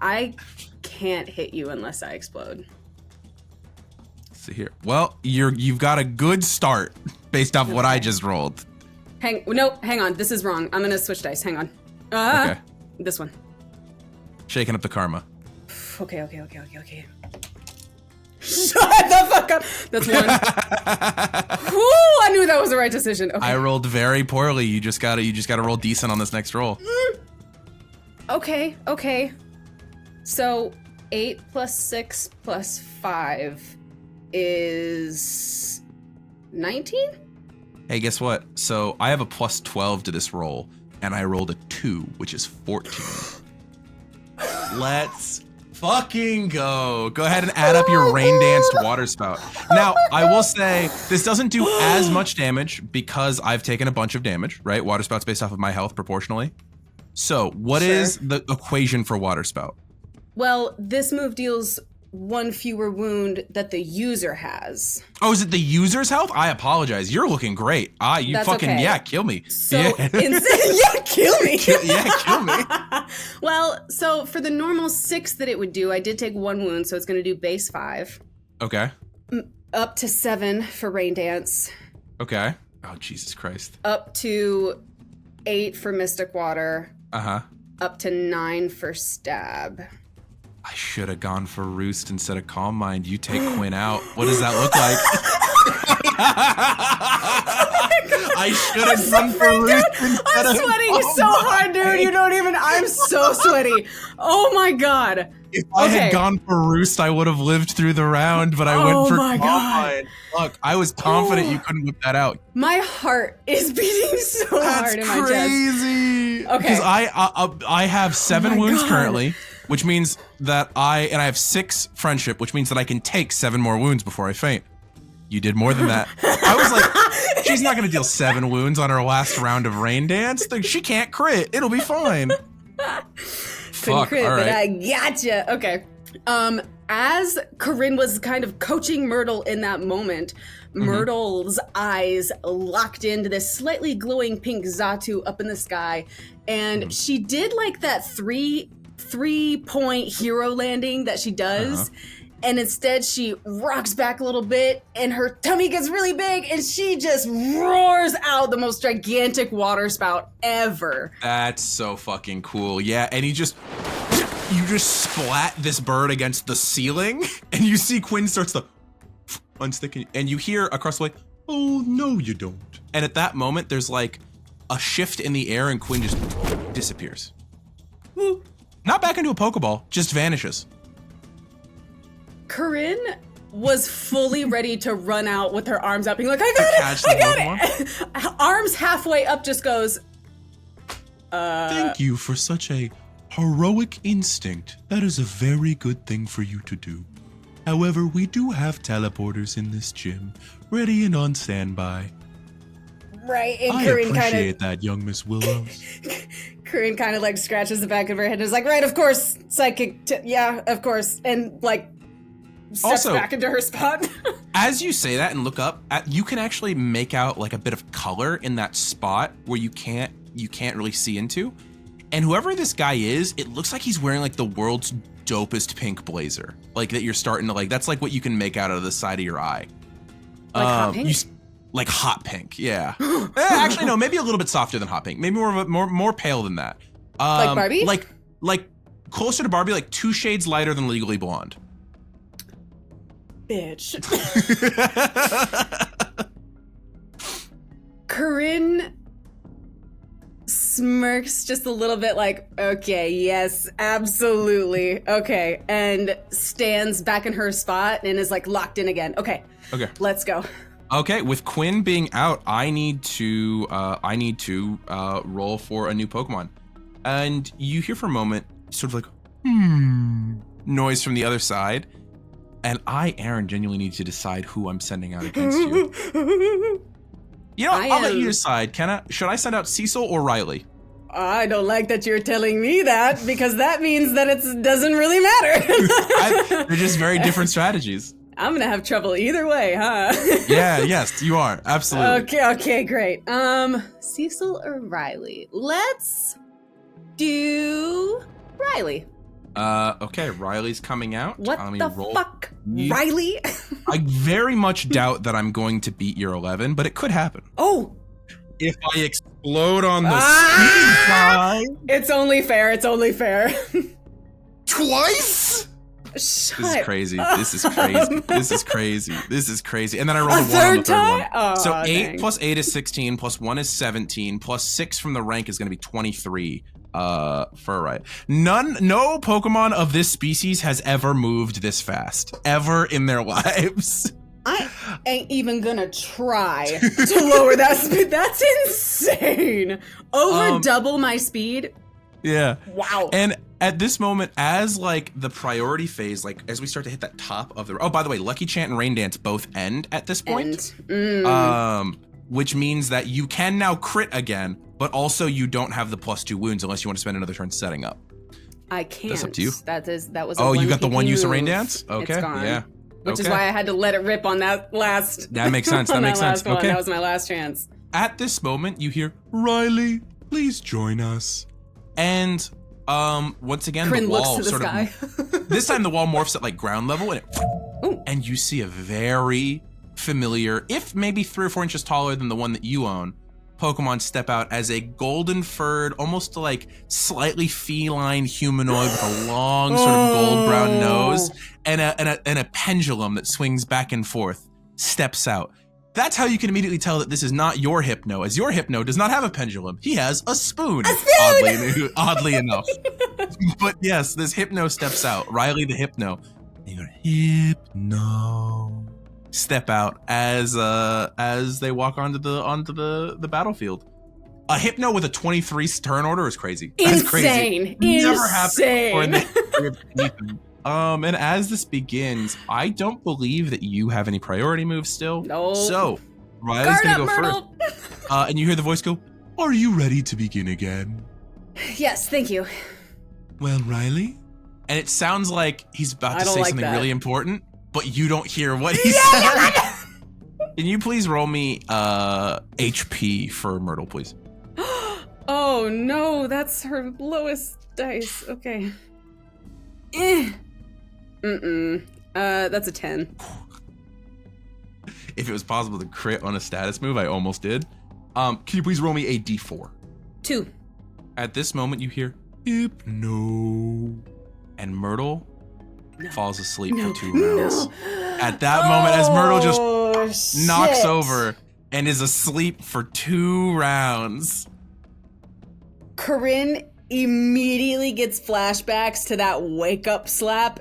I can't hit you unless I explode. Let's see here. Well, you've got a good start based off what I just rolled. Hang on, this is wrong. I'm going to switch dice, hang on. Okay. This one. Shaking up the karma. Okay. Shut the fuck up. That's one. Whew, I knew that was the right decision. Okay. I rolled very poorly. You just gotta roll decent on this next roll. Okay. So 8 plus 6 plus 5 is 19? Hey, guess what? So I have a plus 12 to this roll, and I rolled a 2, which is 14. Let's fucking go. Go ahead and add up your rain danced water spout. Now, I will say this doesn't do as much damage because I've taken a bunch of damage, right? Water spout's based off of my health proportionally. So what is the equation for water spout? Well, this move deals 1 fewer wound that the user has. Oh, is it the user's health? I apologize. You're looking great. You That's fucking, okay. yeah, kill me. So, yeah. Kill me. Kill me. Well, so for the normal 6 that it would do, I did take 1 wound, so it's going to do base 5. Okay. Up to 7 for rain dance. Okay. Oh, Jesus Christ. Up to 8 for mystic water. Uh-huh. Up to 9 for stab. I should have gone for Roost instead of Calm Mind. You take Quinn out. What does that look like? I should have gone for Roost instead I'm of sweating so hard, dude. You don't even. I'm so sweaty. Oh my god. If I had gone for Roost, I would have lived through the round, but I went for Calm Mind. Look, I was confident you couldn't whip that out. My heart is beating so hard in my chest. That's crazy. Okay. Because I have 7 wounds currently, which means that I have 6 friendship, which means that I can take 7 more wounds before I faint. You did more than that. I was like, she's not going to deal 7 wounds on her last round of rain dance. Like, she can't crit. It'll be fine. Couldn't crit, all right. but I gotcha. Okay. As Coryne was kind of coaching Myrtle in that moment, Myrtle's eyes locked into this slightly glowing pink Zatu up in the sky, and she did like that three-point hero landing that she does, and instead she rocks back a little bit, and her tummy gets really big, and she just roars out the most gigantic water spout ever. That's so fucking cool. Yeah, and you just splat this bird against the ceiling, and you see Quinn starts to unstick, and you hear across the way, "Oh, no, you don't." And at that moment, there's like a shift in the air, and Quinn just disappears. Not back into a Pokeball, just vanishes. Coryne was fully ready to run out with her arms up, being like, I got it! Arms halfway up just goes, Thank you for such a heroic instinct. That is a very good thing for you to do. However, we do have teleporters in this gym, ready and on standby. Right, and I Coryne appreciate that, young Miss Willows. Coryne kind of like scratches the back of her head and is like, right, of course, psychic, yeah, of course, and like steps Also- back into her spot. As you say that and look up, you can actually make out like a bit of color in that spot where you can't really see into. And whoever this guy is, it looks like he's wearing like the world's dopest pink blazer. Like that you're starting to like, that's like what you can make out of the side of your eye. Like hot pink? Like hot pink, yeah. Actually, no, maybe a little bit softer than hot pink. Maybe more pale than that. Like Barbie? Like closer to Barbie, like 2 shades lighter than Legally Blonde. Bitch. Coryne smirks just a little bit like, okay, yes, absolutely. Okay. And stands back in her spot and is like locked in again. Okay. Let's go. Okay, with Quinn being out, I need to roll for a new Pokemon. And you hear for a moment sort of like noise from the other side. And I, Aaron, genuinely need to decide who I'm sending out against you. You know, I'll let you decide. Kenna, should I send out Cecil or Riley? I don't like that you're telling me that, because that means that it doesn't really matter. They're just very different strategies. I'm gonna have trouble either way, huh? Yes, you are. Absolutely. Okay, great. Cecil or Riley? Let's do Riley. Okay, Riley's coming out. What the fuck? Riley? I very much doubt that I'm going to beat your 11, but it could happen. Oh! If I explode on the speed side. It's only fair. Twice? Shut This is crazy. up. This is crazy. And then I rolled a 1 on the third third one. time? Oh, So 8 dang. plus 8 is 16, plus 1 is 17, plus 6 from the rank is going to be 23. For right. No Pokemon of this species has ever moved this fast. Ever in their lives. I ain't even gonna try to lower that speed. That's insane. Over double my speed. Yeah. Wow. And at this moment, as like the priority phase, like as we start to hit that top of the, oh, by the way, Lucky Chant and Rain Dance both end at this point. Which means that you can now crit again, but also you don't have the +2 wounds unless you want to spend another turn setting up. I can't. That's up to you. That was. Oh, you got the PP one use of move. Rain Dance? Okay. It's gone. Yeah. Which is Okay. why I had to let it rip on that last. That makes sense. on That makes sense. last one. Okay. That was my last chance. At this moment, you hear, Riley, please join us. And once again, Coryne the looks wall to the sort sky. of, this time the wall morphs at like ground level Ooh. and you see a very familiar, if maybe 3 or 4 inches taller than the one that you own, Pokemon step out as a golden furred, almost like slightly feline humanoid with a long sort of gold brown nose and a pendulum that swings back and forth steps out. That's how you can immediately tell that this is not your Hypno, as your Hypno does not have a pendulum. He has a spoon. Oddly enough. But yes, this Hypno steps out. Riley the Hypno. And you go, Hypno. Step out as they walk onto the battlefield. A Hypno with a 23 turn order is crazy. That's crazy. Never happened before in the history of anything. And as this begins, I don't believe that you have any priority moves still. No. So Riley's Guard gonna up, go Myrtle. first. And you hear the voice go, "Are you ready to begin again?" Yes, thank you. Well, Riley? And it sounds like he's about I to don't say like something that. really important, but you don't hear what he said. Can you please roll me HP for Myrtle, please? Oh no, that's her lowest dice. Okay. That's a 10. If it was possible to crit on a status move, I almost did. Can you please roll me a D4? 2. At this moment, you hear Hypno, and Myrtle falls asleep for 2 rounds. At that moment, as Myrtle just knocks over and is asleep for 2 rounds. Coryne immediately gets flashbacks to that wake up slap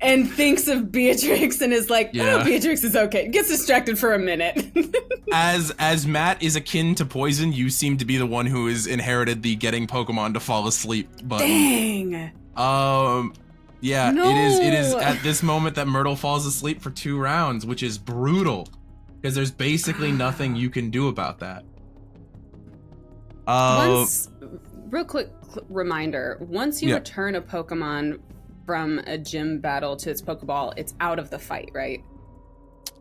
and thinks of Beatrix and is like, Yeah. oh, Beatrix is okay. Gets distracted for a minute. As Matt is akin to poison, you seem to be the one who has inherited the getting Pokemon to fall asleep button. Dang. Yeah, No. it is at this moment that Myrtle falls asleep for 2 rounds, which is brutal. because there's basically nothing you can do about that. Real quick reminder, once you return a Pokemon from a gym battle to its Pokeball, it's out of the fight, right?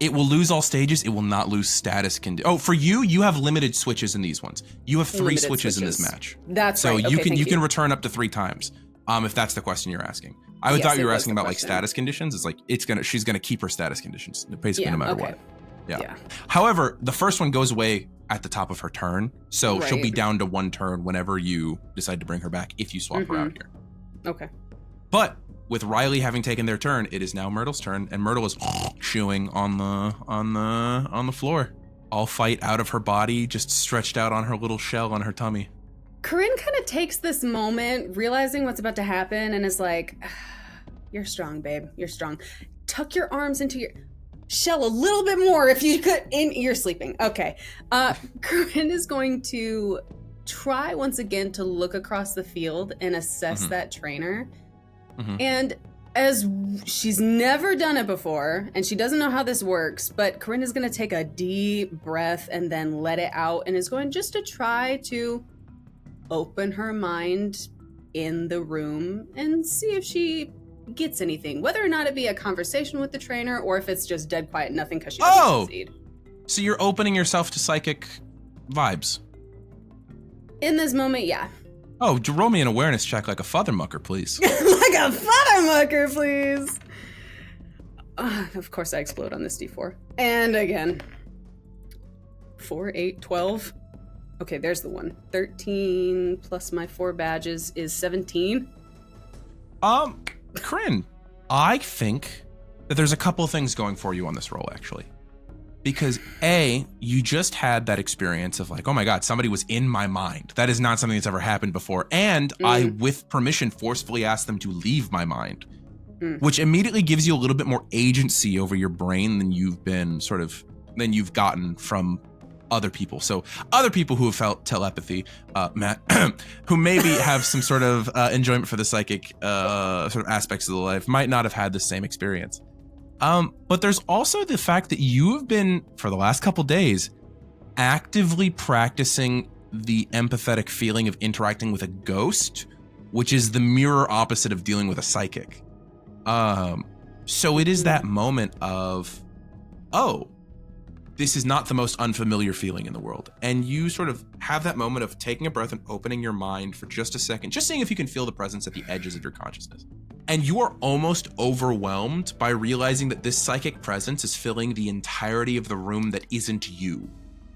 It will lose all stages. It will not lose status. For you have limited switches in these ones. You have 3 switches in this match. That's right. So you can return up to 3 times. If that's the question you're asking. I thought you were asking about like status conditions. It's like she's gonna keep her status conditions basically no matter what. Yeah. However, the first one goes away at the top of her turn, so she'll be down to 1 turn whenever you decide to bring her back if you swap her out here. Okay. But with Riley having taken their turn, it is now Myrtle's turn, and Myrtle is chewing on the floor. All fight out of her body, just stretched out on her little shell on her tummy. Coryne kind of takes this moment, realizing what's about to happen, and is like, "You're strong, babe. You're strong. Tuck your arms into your shell a little bit more if you could." You're sleeping. Okay. Coryne is going to try once again to look across the field and assess that trainer. And as she's never done it before, and she doesn't know how this works, but Coryne is going to take a deep breath and then let it out, and is going just to try to open her mind in the room and see if she gets anything, whether or not it be a conversation with the trainer or if it's just dead quiet, nothing, because she doesn't succeed. So you're opening yourself to psychic vibes. In this moment, yeah. Oh, roll me an awareness check like a fathermucker, please. Like a fathermucker, please. Of course I explode on this D4. And again. 4, 8, 12. Okay, there's the one. 13 plus my 4 badges is 17. Coryne, I think that there's a couple of things going for you on this roll, actually. Because A, you just had that experience of like, oh my God, somebody was in my mind. That is not something that's ever happened before. And I, with permission, forcefully asked them to leave my mind, which immediately gives you a little bit more agency over your brain than you've gotten from other people. So other people who have felt telepathy, Matt, who maybe have some sort of enjoyment for the psychic sort of aspects of the life might not have had the same experience. But there's also the fact that you have been, for the last couple days, actively practicing the empathetic feeling of interacting with a ghost, which is the mirror opposite of dealing with a psychic. So it is that moment of, oh, this is not the most unfamiliar feeling in the world. And you sort of have that moment of taking a breath and opening your mind for just a second, just seeing if you can feel the presence at the edges of your consciousness. And you are almost overwhelmed by realizing that this psychic presence is filling the entirety of the room that isn't you.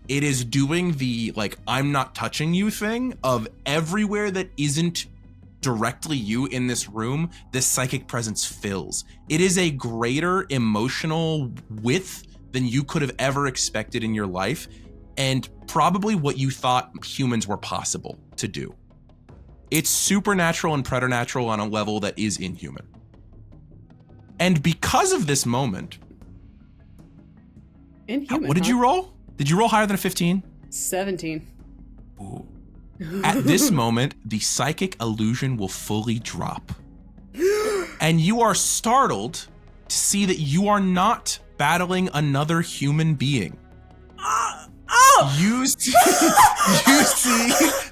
It is doing the, like, I'm not touching you thing of everywhere that isn't directly you in this room, this psychic presence fills. It is a greater emotional width than you could have ever expected in your life, and probably what you thought humans were possible to do. It's supernatural and preternatural on a level that is inhuman. And because of this moment... Inhuman, what did you roll? Did you roll higher than a 15? 17. Ooh. At this moment, the psychic illusion will fully drop. And you are startled to see that you are not battling another human being. You see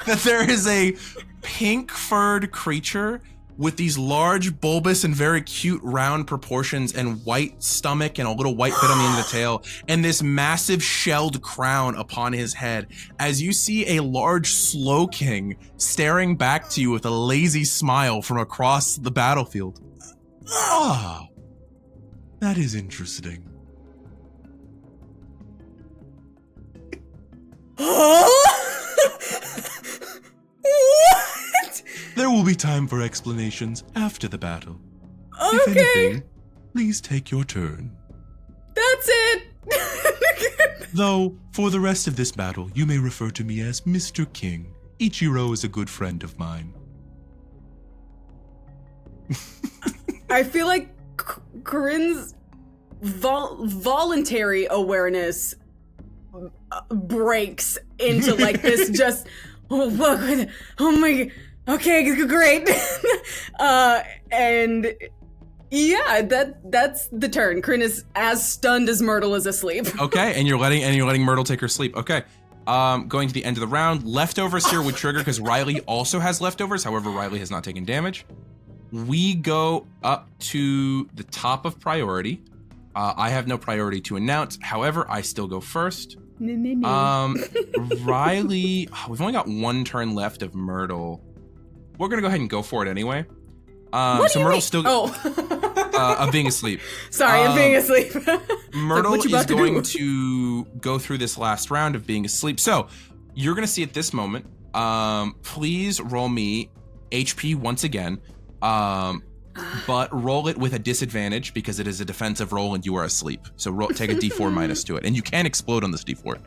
that there is a pink-furred creature with these large, bulbous, and very cute round proportions and white stomach and a little white bit on the end of the tail, and this massive shelled crown upon his head, as you see a large Slow King staring back to you with a lazy smile from across the battlefield. Ah, that is interesting. What? There will be time for explanations after the battle. Okay. If anything, please take your turn. That's it. Though, for the rest of this battle, you may refer to me as Mr. King. Ichiro is a good friend of mine. I feel like Corinne's voluntary awareness breaks into like this just, oh my, okay, great. And Yeah, that's the turn. Coryne is as stunned as Myrtle is asleep. Okay, and you're letting Myrtle take her sleep. Okay. Going to the end of the round. Leftovers here would trigger because Riley also has leftovers. However, Riley has not taken damage. We go up to the top of priority. I have no priority to announce. However, I still go first. Riley, we've only got one turn left of Myrtle. We're gonna go ahead and go for it anyway. So Myrtle's still of being asleep. Sorry, of being asleep. Myrtle is going to go through this last round of being asleep. So you're gonna see at this moment. Please roll me HP once again. But roll it with a disadvantage because it is a defensive roll and you are asleep. So take a D4 minus to it, and you can explode on this D4.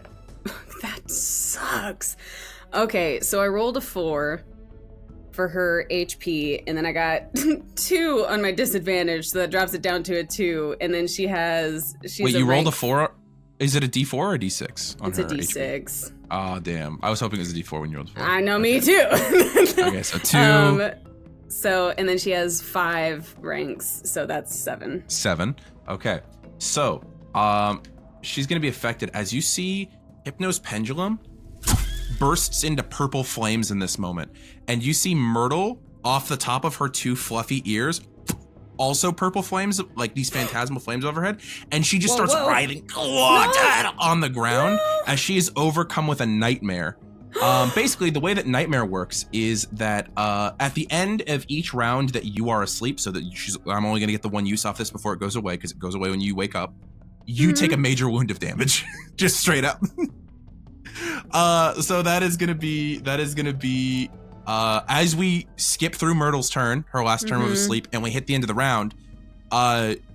That sucks. Okay, so I rolled a 4 for her HP, and then I got 2 on my disadvantage, so that drops it down to a 2. And then she's Wait, you rolled a 4? Is it a D4 or a D6 on it's her a D6. HP? Oh, damn. I was hoping it was a D4 when you rolled a 4. I know, me too. Okay, so 2. So, and then she has 5 ranks, so that's 7. 7. Okay. So, she's going to be affected as you see Hypno's pendulum bursts into purple flames in this moment. And you see Myrtle off the top of her 2 fluffy ears, also purple flames, like these phantasmal flames overhead. And she just starts writhing on the ground as she is overcome with a nightmare. Basically, the way that nightmare works is that at the end of each round that you are asleep, so that I'm only going to get the one use off this before it goes away, because it goes away when you wake up, you take a major wound of damage, just straight up. So that is going to be as we skip through Myrtle's turn, her last turn of sleep, and we hit the end of the round,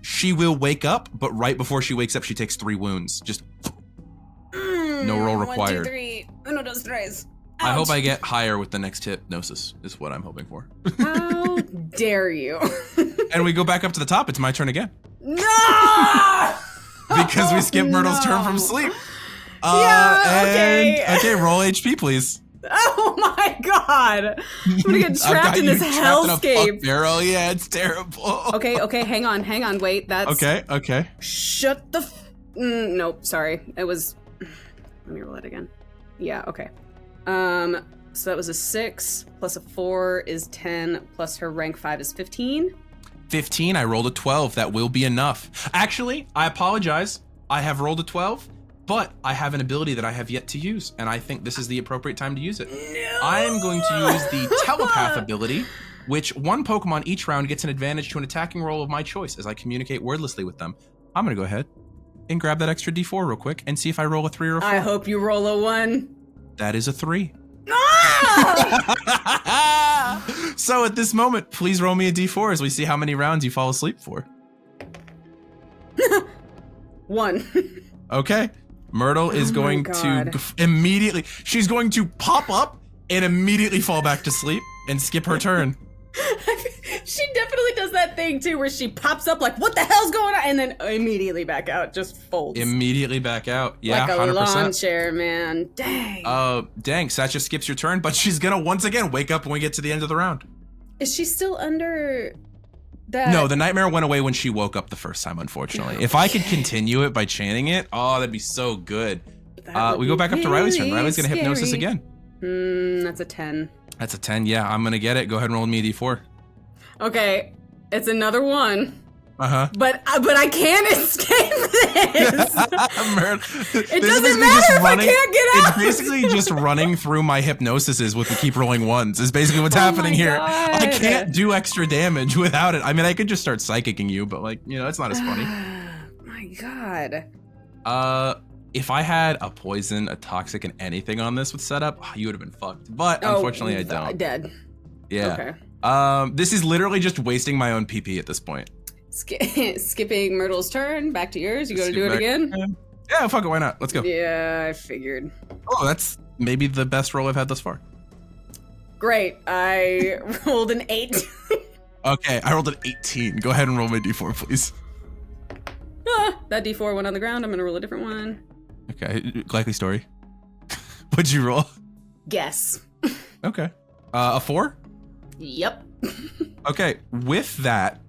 she will wake up, but right before she wakes up, she takes 3 wounds. Just no roll required. 1, 2, 3. Uno, dos, tres. I hope I get higher with the next hypnosis, is what I'm hoping for. How dare you? And we go back up to the top. It's my turn again. No! Because we skipped Myrtle's turn from sleep. Okay. Okay, roll HP, please. Oh my god! I'm gonna get trapped in this hellscape. Barrel. Yeah, it's terrible. Okay, hang on, wait, that's... Okay. Shut the nope, sorry. It was... Let me roll it again. Yeah, okay. So that was a 6, plus a 4 is 10, plus her rank 5 is 15. 15, I rolled a 12. That will be enough. Actually, I apologize. I have rolled a 12, but I have an ability that I have yet to use, and I think this is the appropriate time to use it. No! I am going to use the Telepath ability, which one Pokemon each round gets an advantage to an attacking roll of my choice as I communicate wordlessly with them. I'm going to go ahead and grab that extra D4 real quick and see if I roll a 3 or a 4. I hope you roll a 1. That is a 3. Ah! So at this moment, please roll me a D4 as we see how many rounds you fall asleep for. 1. Okay. Myrtle is going to immediately, she's going to pop up and immediately fall back to sleep and skip her turn. She definitely does that thing too where she pops up like, what the hell's going on? And then immediately back out, just folds. Immediately back out. Yeah, like a 100%. lawn chair, so that just skips your turn, but she's gonna once again wake up when we get to the end of the round. Is she still under that? No, the nightmare went away when she woke up the first time, unfortunately. Okay. If I could continue it by chanting it, that'd be so good. We go back up to Riley's turn. Riley's gonna hypnosis again. That's a 10. That's a 10, yeah, I'm gonna get it. Go ahead and roll me a D4. Okay, it's another 1. Uh-huh. But I can't escape this. It doesn't matter if I can't get out. It's basically just running through my hypnosises with the keep rolling 1s is basically what's happening here. I can't do extra damage without it. I mean, I could just start psychicking you, but it's not as funny. My god. If I had a poison, a toxic, and anything on this with setup, you would have been fucked. But unfortunately, I don't. Dead. Yeah. Okay. This is literally just wasting my own PP at this point. Skipping Myrtle's turn, back to yours. You go to do it again? Yeah, fuck it, why not? Let's go. Yeah, I figured. Oh, that's maybe the best roll I've had thus far. Great, I rolled an 8. Okay, I rolled an 18. Go ahead and roll my D4, please. That D4 went on the ground. I'm gonna roll a different one. Okay, likely story. What'd you roll? Guess. Okay. A 4? Yep. Okay, with that,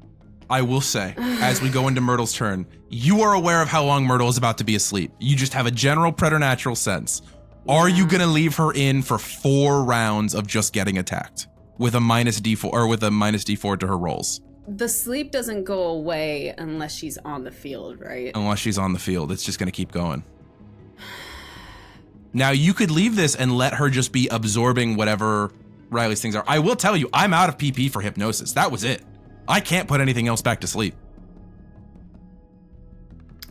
I will say, as we go into Myrtle's turn, you are aware of how long Myrtle is about to be asleep. You just have a general preternatural sense. Are you gonna leave her in for 4 rounds of just getting attacked with a minus D4 or with a minus D4 to her rolls? The sleep doesn't go away unless she's on the field, right? Unless she's on the field, it's just gonna keep going. Now you could leave this and let her just be absorbing whatever Riley's things are. I will tell you, I'm out of PP for hypnosis. That was it. I can't put anything else back to sleep.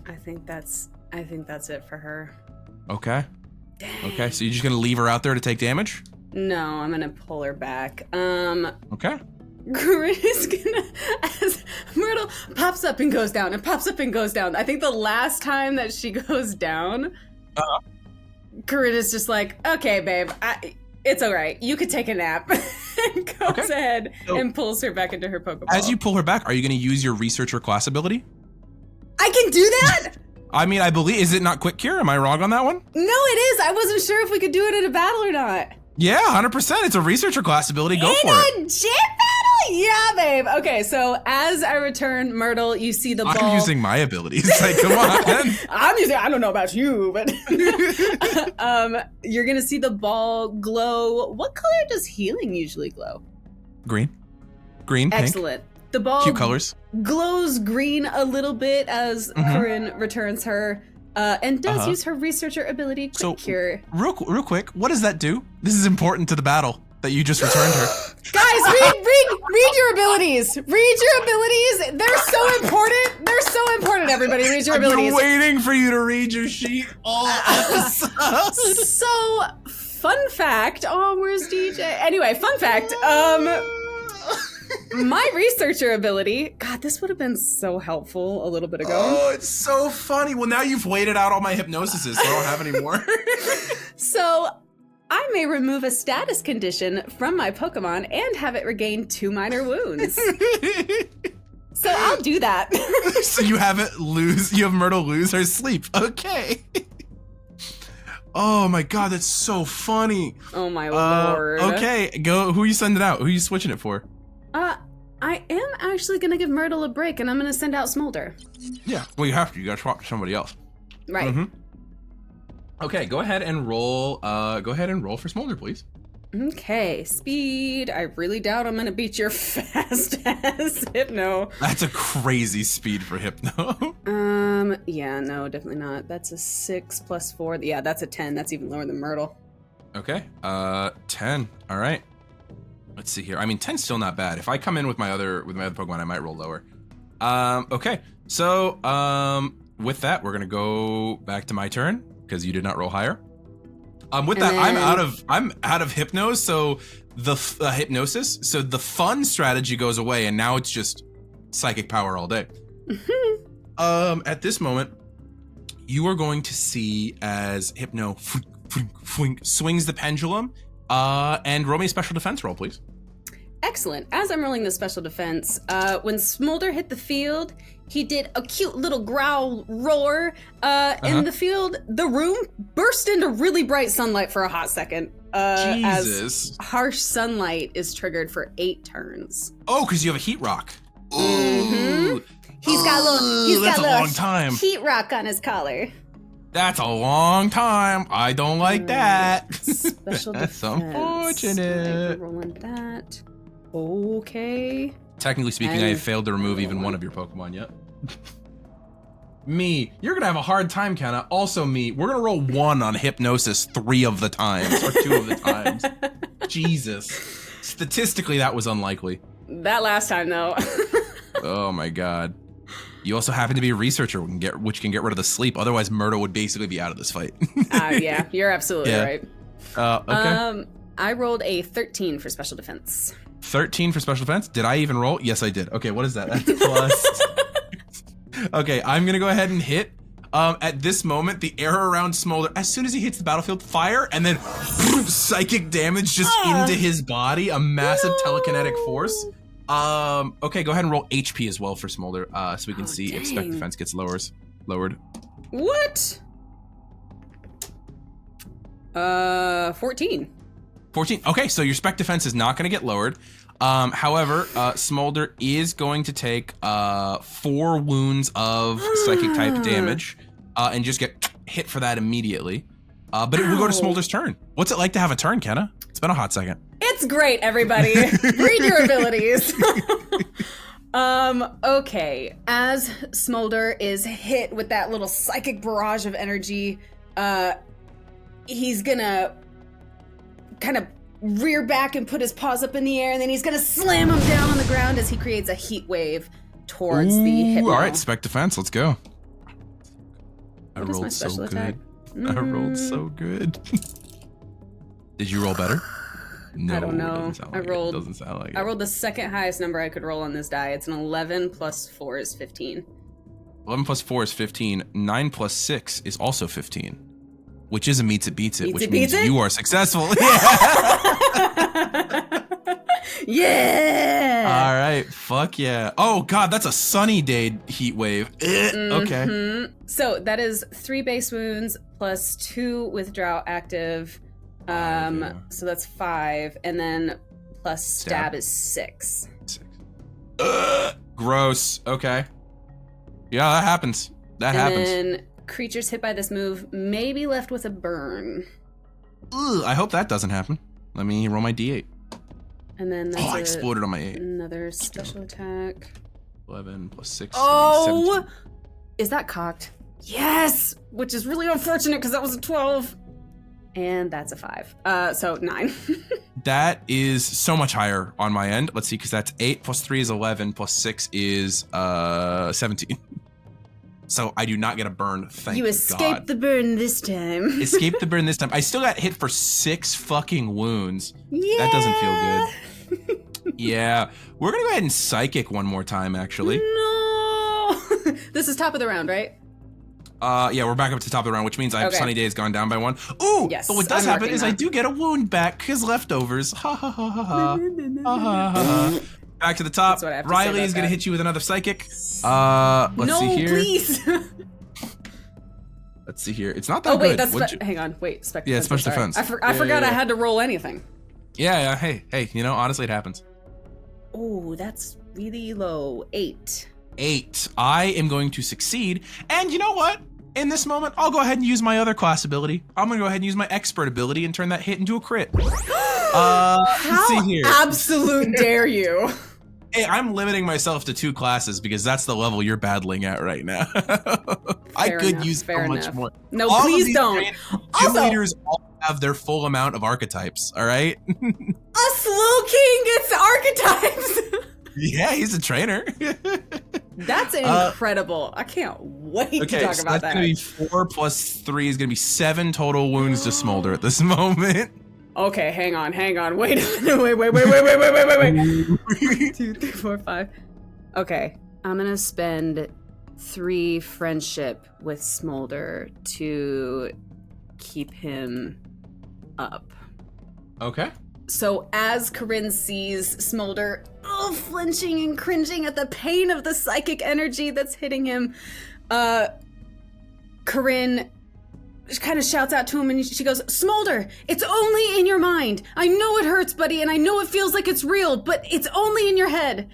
I think that's it for her. Okay. Dang. Okay, so you're just gonna leave her out there to take damage? No, I'm gonna pull her back. Okay. Coryne is gonna, as Myrtle pops up and goes down and pops up and goes down. I think the last time that she goes down, Coryne is just like, okay, babe, it's all right. You could take a nap. And goes ahead and pulls her back into her Pokeball. As you pull her back, are you going to use your researcher class ability? I can do that? I mean, I believe, is it not Quick Cure? Am I wrong on that one? No, it is. I wasn't sure if we could do it in a battle or not. Yeah, 100%. It's a researcher class ability. Go for it. In a gym battle? Yeah, babe. Okay, so as I return, Myrtle, you see the ball. I'm using my abilities. Like, come on. I don't know about you, but you're gonna see the ball glow. What color does healing usually glow? Green, pink. Excellent. The ball Cute colors. Glows green a little bit as Coryne returns her. And does use her researcher ability, Quick Cure. Real quick, what does that do? This is important to the battle that you just returned her. Guys, read your abilities. Read your abilities. They're so important. They're so important, everybody. Read your abilities. I'm waiting for you to read your sheet all episodes. So, fun fact. Oh, where's DJ? Anyway, fun fact. My researcher ability, God, this would have been so helpful a little bit ago. Oh, it's so funny. Well, now you've waited out all my hypnosises, so I don't have any more. So, I may remove a status condition from my Pokemon and have it regain 2 minor wounds. So I'll do that. So you have Myrtle lose her sleep. Okay. Oh my God, that's so funny. Oh my lord. Okay, go. Who are you sending out? Who are you switching it for? I am actually gonna give Myrtle a break, and I'm gonna send out Smolder. Yeah, well, you have to. You gotta swap to somebody else. Right. Okay, go ahead and roll. Go ahead and roll for Smolder, please. Okay, speed. I really doubt I'm gonna beat your fast ass Hypno. That's a crazy speed for Hypno. Yeah, no, definitely not. That's a 6 plus 4. Yeah, that's a 10. That's even lower than Myrtle. Okay, 10. All right. Let's see here. I mean, 10's still not bad. If I come in with my other Pokemon, I might roll lower. Okay. So, with that, we're gonna go back to my turn because you did not roll higher. With that, I'm out of Hypnos, so the hypnosis. So the fun strategy goes away, and now it's just psychic power all day. At this moment, you are going to see as Hypno swings the pendulum. And roll me a special defense roll, please. Excellent. As I'm rolling the special defense, when Smolder hit the field, he did a cute little growl roar. In the field, the room burst into really bright sunlight for a hot second. Jesus. As harsh sunlight is triggered for 8 turns. Oh, because you have a heat rock. Ooh. He's got a long time. Heat rock on his collar. That's a long time. I don't like that. Special That's defense. unfortunate. Rolling that. Okay. Technically speaking, I have failed to remove even one of your Pokemon yet. Me, you're gonna have a hard time, Kenna. Also me, we're gonna roll 1 on Hypnosis 3 of the times, or 2 of the times. Jesus. Statistically, that was unlikely. That last time, though. Oh my God. You also happen to be a researcher, which can get rid of the sleep. Otherwise, Myrtle would basically be out of this fight. Yeah, you're absolutely right. Okay. I rolled a 13 for special defense. 13 for special defense? Did I even roll? Yes, I did. Okay, what is that? That's plus. Okay, I'm going to go ahead and hit. At this moment, the air around Smolder, as soon as he hits the battlefield, fire, and then psychic damage just into his body, a massive telekinetic force. Okay, go ahead and roll HP as well for Smolder, so we can see if spec defense gets lowered. What? 14. 14. Okay, so your spec defense is not going to get lowered. However, Smolder is going to take 4 wounds of psychic type damage and just get hit for that immediately. But it will go to Smolder's turn. What's it like to have a turn, Kenna? It's been a hot second. It's great, everybody. Read your abilities. Okay. As Smolder is hit with that little psychic barrage of energy, he's gonna kind of rear back and put his paws up in the air, and then he's gonna slam him down on the ground as he creates a heat wave towards the Hypno. All right, spec defense, let's go. I What is my rolled so special good. attack? I rolled so good. Did you roll better? No, I don't know. It doesn't sound like it. Doesn't sound like I it. rolled the second highest number I could roll on this die. It's an 11 plus 4 is 15. 11 plus 4 is 15. 9 plus 6 is also 15. Which is a meets it beats it, Meets which it means beats it? you are successful. Yeah! All right, fuck yeah. Oh god, that's a sunny day heat wave. Okay. Mhm. So that is 3 base wounds plus 2 with drought active. Yeah. So that's 5, and then plus stab Stab. is 6. 6. Gross. Okay. Yeah, that happens. That and happens. then creatures hit by this move may be left with a burn. Ugh, I hope that doesn't happen. Let me roll my d8. And then that's I exploded on my 8. another special attack. 11 plus 6. Oh! 17. Is that cocked? Yes! Which is really unfortunate because that was a 12. And that's a 5. So 9. That is so much higher on my end. Let's see, because that's 8 plus 3 is 11 plus 6 is 17. So I do not get a burn, thank You God. escaped the burn this time. Escaped the burn this time. I still got hit for 6 fucking wounds. Yeah. That doesn't feel good. Yeah. We're going to go ahead and psychic one more time, actually. No. This is top of the round, right? Yeah, we're back up to the top of the round, which means I have Okay. Sunny Days gone down by 1. Ooh! Yes, But what does I'm happen working is I that. do get a wound back, his leftovers. Ha ha ha ha ha. Ha ha ha. Back to the top. That's what I have to say Riley about is going to that. hit you with another psychic. Let's no, see here. please. Let's see here. It's not that Oh wait, good. that's What'd you- hang on. Wait, spec Yeah, defense, special I'm sorry. defense. I forgot Yeah. I had to roll anything. Yeah, hey, you know, honestly, it happens. Oh, that's really low. 8. 8. I am going to succeed. And you know what? In this moment, I'll go ahead and use my other class ability. I'm going to go ahead and use my expert ability and turn that hit into a crit. Let's see here. Absolute dare you? Hey, I'm limiting myself to 2 classes because that's the level you're battling at right now. I Fair could enough, use fair so much enough. more. No, All of please these don't. Gym Also- leaders all have their full amount of archetypes, all right? A slow king gets archetypes. Yeah, he's a trainer. That's incredible. I can't wait to Okay, talk so about that's that. gonna be 4 plus 3 is gonna be 7 total wounds to Smolder at this moment. Okay, hang on. Wait. 2, 3, 4, 5. Okay, I'm gonna spend 3 friendship with Smolder to keep him up. Okay. So as Coryne sees Smolder flinching and cringing at the pain of the psychic energy that's hitting him, Coryne kind of shouts out to him and she goes, Smolder, it's only in your mind. I know it hurts, buddy, and I know it feels like it's real, but it's only in your head.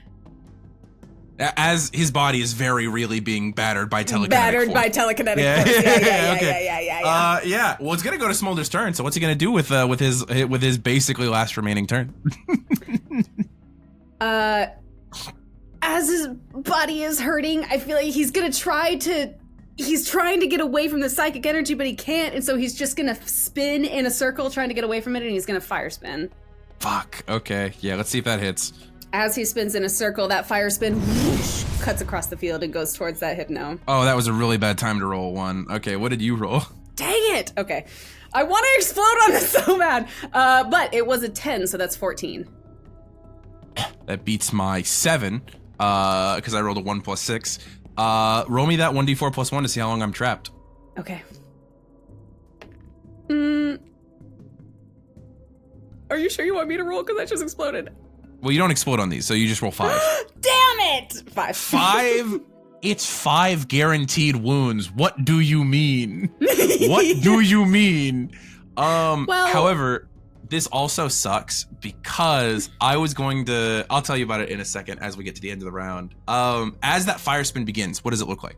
As his body is very really being battered by telekinetic Battered force. by telekinetic Yeah. force. Yeah, Okay. yeah. Well, it's gonna go to Smolder's turn. So what's he gonna do with his basically last remaining turn? As his body is hurting, I feel like he's trying to get away from the psychic energy, but he can't, and so he's just gonna spin in a circle trying to get away from it, and he's gonna fire spin. Fuck. Okay. Yeah. Let's see if that hits. As he spins in a circle, that fire spin whoosh, cuts across the field and goes towards that Hypno. Oh, that was a really bad time to roll 1. Okay. What did you roll? Dang it! Okay. I want to explode on this so bad. But it was a 10, so that's 14. That beats my 7. Because I rolled a 1 plus 6. Roll me that 1d4 plus 1 to see how long I'm trapped. Okay. Are you sure you want me to roll? Because that just exploded. Well, you don't explode on these, so you just roll 5. Damn it! 5. 5? It's 5 guaranteed wounds. What do you mean? What do you mean? Well- However, this also sucks because I'll tell you about it in a second as we get to the end of the round. As that fire spin begins, what does it look like?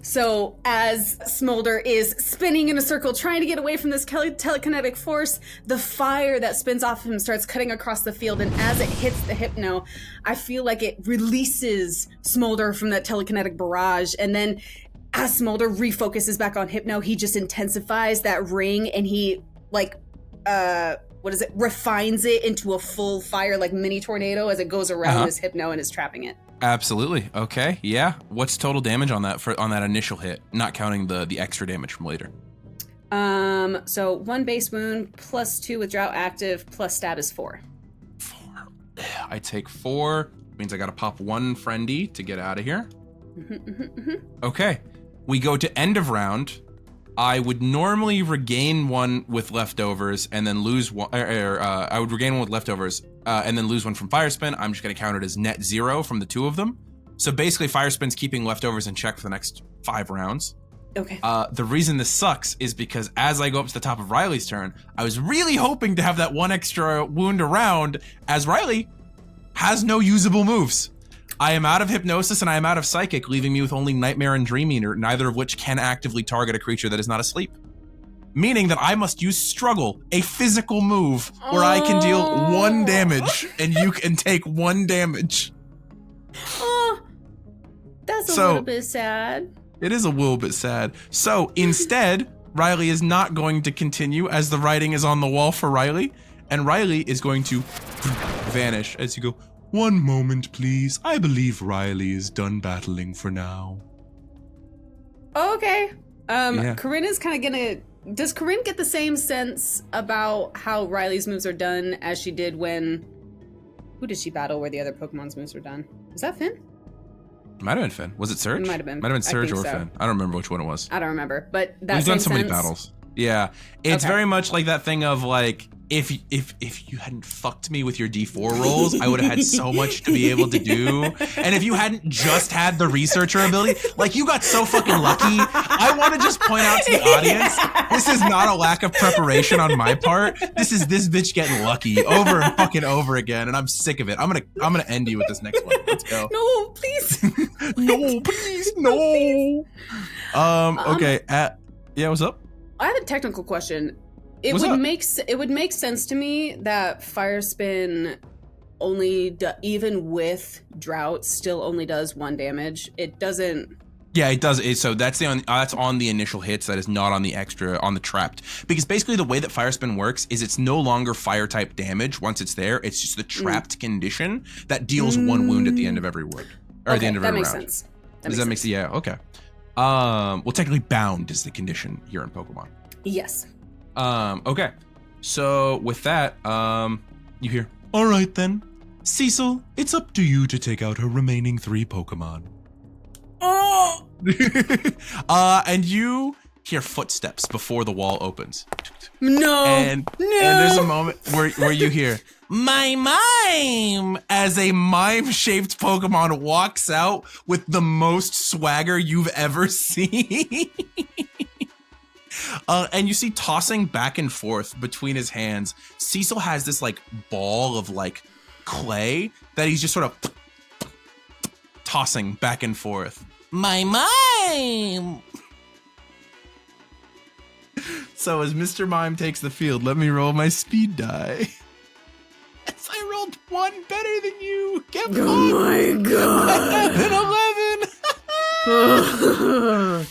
So as Smolder is spinning in a circle, trying to get away from this telekinetic force, the fire that spins off of him starts cutting across the field, and as it hits the Hypno, I feel like it releases Smolder from that telekinetic barrage, and then as Smolder refocuses back on Hypno, he just intensifies that ring, and he, refines it into a full fire, like mini tornado as it goes around this Hypno and is trapping it. Absolutely. Okay. Yeah. What's total damage on that initial hit, not counting the extra damage from later? So 1 base wound plus 2 with drought active plus stab is 4. 4. I take 4. Means I got to pop 1 friendly to get out of here. Okay. We go to end of round. I would normally regain 1 with leftovers and then lose 1. I would regain 1 with leftovers and then lose 1 from fire spin. I'm just going to count it as net 0 from the 2 of them. So basically, fire spin's keeping leftovers in check for the next 5 rounds. Okay. The reason this sucks is because as I go up to the top of Riley's turn, I was really hoping to have that 1 extra wound around, as Riley has no usable moves. I am out of Hypnosis and I am out of Psychic, leaving me with only Nightmare and Dream Eater, neither of which can actively target a creature that is not asleep. Meaning that I must use Struggle, a physical move where I can deal 1 damage and you can take 1 damage. Oh, that's a little bit sad. It is a little bit sad. So instead, Riley is not going to continue as the writing is on the wall for Riley, and Riley is going to vanish as you go, 1 moment, please. I believe Riley is done battling for now. Okay. Corinne is kind of gonna... Does Corinne get the same sense about how Riley's moves are done as she did when... Who did she battle where the other Pokemon's moves were done? Was that Finn? Might have been Finn. Was it Surge? It might have been. Might have been Surge or so. Finn. I don't remember which one it was. I don't remember, but that We've same done so many sense. battles. Yeah. It's Okay. very much like that thing of like, if you hadn't fucked me with your D4 rolls, I would have had so much to be able to do. And if you hadn't just had the researcher ability, like you got so fucking lucky. I want to just point out to the audience, this is not a lack of preparation on my part. This is this bitch getting lucky over and fucking over again, and I'm sick of it. I'm gonna end you with this next one. Let's go. No, please. No, please, no. Okay. Yeah, what's up? I have a technical question. It What's would up? make sense to me that Fire Spin only even with drought still only does 1 damage. It doesn't. Yeah, it does. So that's on the initial hits. That is not on the extra, on the trapped. Because basically the way that Fire Spin works is it's no longer fire type damage once it's there. It's just the trapped condition that deals 1 wound at the end of every wound. Or at the end of every round. That makes sense. Does that make sense? Yeah, okay. Well, technically bound is the condition here in Pokemon. Yes. Okay. So with that, you hear, all right then. Cecil, it's up to you to take out her remaining 3 Pokemon. Oh! And you hear footsteps before the wall opens. No. And there's a moment where you hear, my mime, as a mime-shaped Pokemon walks out with the most swagger you've ever seen. And you see tossing back and forth between his hands, Cecil has this like ball of like clay that he's just sort of tossing back and forth. My mime! So as Mr. Mime takes the field, let me roll my speed die. Yes, I rolled 1 better than you. Get fucked. Oh my god. I have an 11.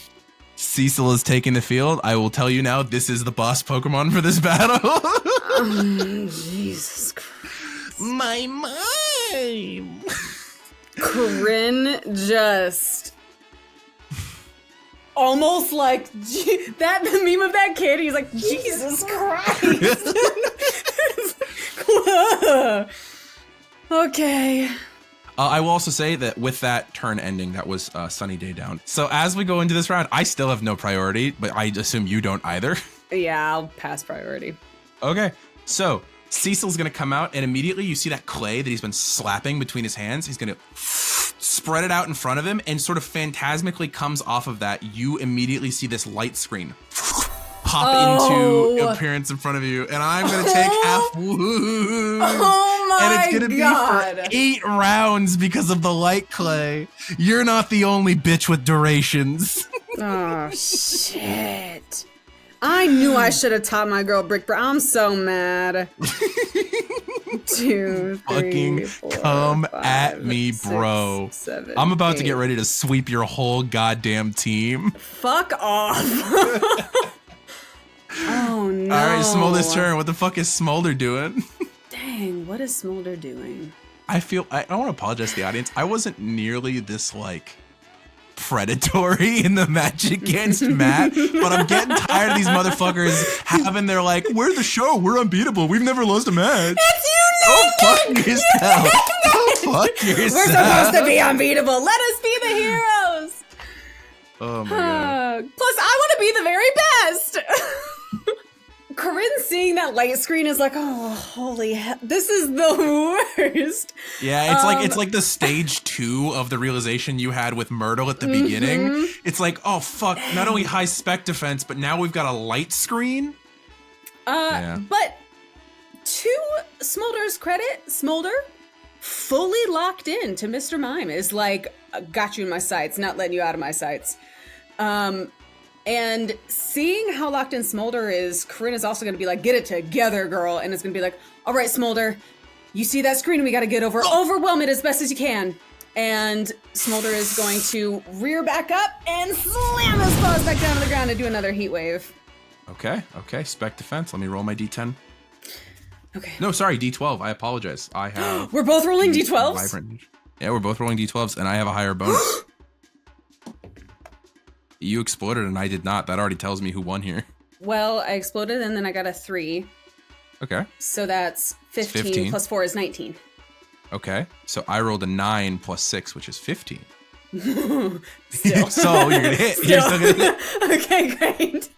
Cecil is taking the field. I will tell you now, this is the boss Pokemon for this battle. Jesus Christ. My mime. Corinne just almost like that the meme of that kid. He's like, Jesus Christ. Okay. I will also say that with that turn ending, that was Sunny Day down. So as we go into this round, I still have no priority, but I assume you don't either. Yeah, I'll pass priority. Okay, so Cecil's gonna come out, and immediately you see that clay that he's been slapping between his hands. He's gonna spread it out in front of him, and sort of phantasmically comes off of that. You immediately see this light screen pop into appearance in front of you, and I'm gonna take half wounds. Oh my And it's gonna God. be for 8 rounds because of the light clay. You're not the only bitch with durations. Oh, shit. I knew I should have taught my girl Brick, I'm so mad. 2, 3, Fucking 4, come 5, at me, 6, bro. 7, I'm about to 8. get ready to sweep your whole goddamn team. Fuck off. Oh no. Alright, Smolder's turn. What the fuck is Smolder doing? Dang, what is Smolder doing? I want to apologize to the audience. I wasn't nearly this like predatory in the match against Matt, but I'm getting tired of these motherfuckers having their like, we're the show, we're unbeatable, we've never lost a match. It's you, Oh fuck yourself. Oh fuck yourself. We're supposed to be unbeatable. Let us be the heroes. Oh my god. Plus, I want to be the very best. Corinne seeing that light screen is like, oh, holy hell, this is the worst. Yeah, it's like the stage 2 of the realization you had with Myrtle at the beginning. It's like, oh fuck, not only high spec defense, but now we've got a light screen. But to Smolder's credit, Smolder fully locked in to Mr. Mime is like, got you in my sights, not letting you out of my sights. And seeing how locked in Smolder is, Corinne is also going to be like, get it together, girl. And it's going to be like, all right, Smolder, you see that screen we got to get over. Overwhelm it as best as you can. And Smolder is going to rear back up and slam his paws back down to the ground and do another heat wave. Okay, spec defense. Let me roll my d10. Okay. No, sorry, d12. I apologize. I have... We're both rolling d12s? Vibrant. Yeah, we're both rolling d12s, and I have a higher bonus. You exploded and I did not. That already tells me who won here. Well, I exploded and then I got a 3. Okay. So that's 15 plus 4 is 19. Okay. So I rolled a 9 plus 6, which is 15. Still. So you're gonna hit. You're still gonna hit. Okay, great.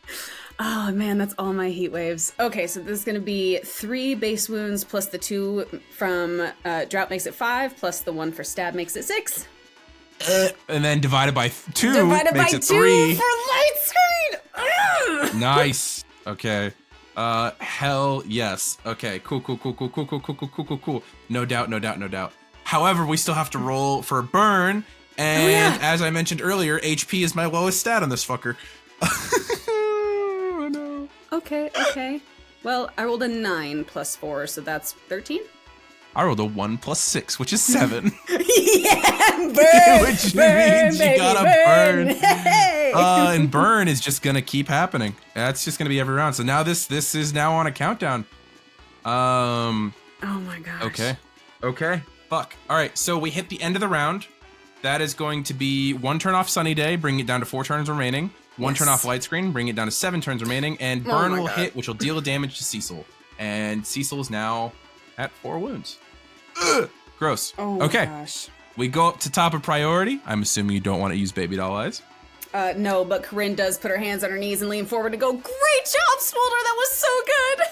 Oh man, that's all my heat waves. Okay, so this is gonna be 3 base wounds plus the 2 from drought makes it 5, plus the 1 for stab makes it 6. And then divided by 2 Divided makes by it 2 3. for light screen. Ugh. Nice. Okay. Hell yes. Okay. Cool. No doubt. However, we still have to roll for a burn, and as I mentioned earlier, HP is my lowest stat on this fucker. Oh, no. Okay. Well, I rolled a 9 plus 4, so that's 13. I rolled a 1 plus 6, which is 7. Yeah, burn, Which burn, means you baby, gotta burn. Hey. And burn is just gonna keep happening. That's just gonna be every round. So now this is now on a countdown. Oh my gosh. Okay. Fuck. All right. So we hit the end of the round. That is going to be 1 turn off Sunny Day, bring it down to 4 turns remaining. 1 turn off Light Screen, bring it down to 7 turns remaining, and burn will hit, which will deal damage to Cecil. And Cecil is now at 4 wounds. Ugh, gross. Oh my okay. gosh. We go up to top of priority. I'm assuming you don't want to use baby doll eyes. No, but Corinne does put her hands on her knees and lean forward and go, great job, Smolder, that was so good.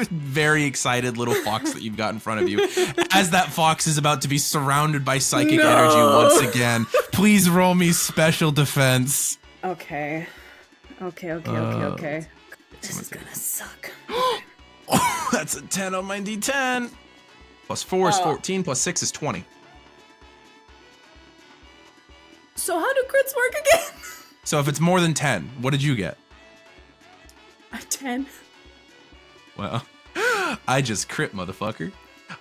Very excited little fox that you've got in front of you. As that fox is about to be surrounded by psychic energy once again. Please roll me special defense. Okay. This is gonna suck. Oh, that's a 10 on my D10. Plus 4 is 14, plus 6 is 20. So how do crits work again? So if it's more than 10, what did you get? A 10. Well, I just crit, motherfucker.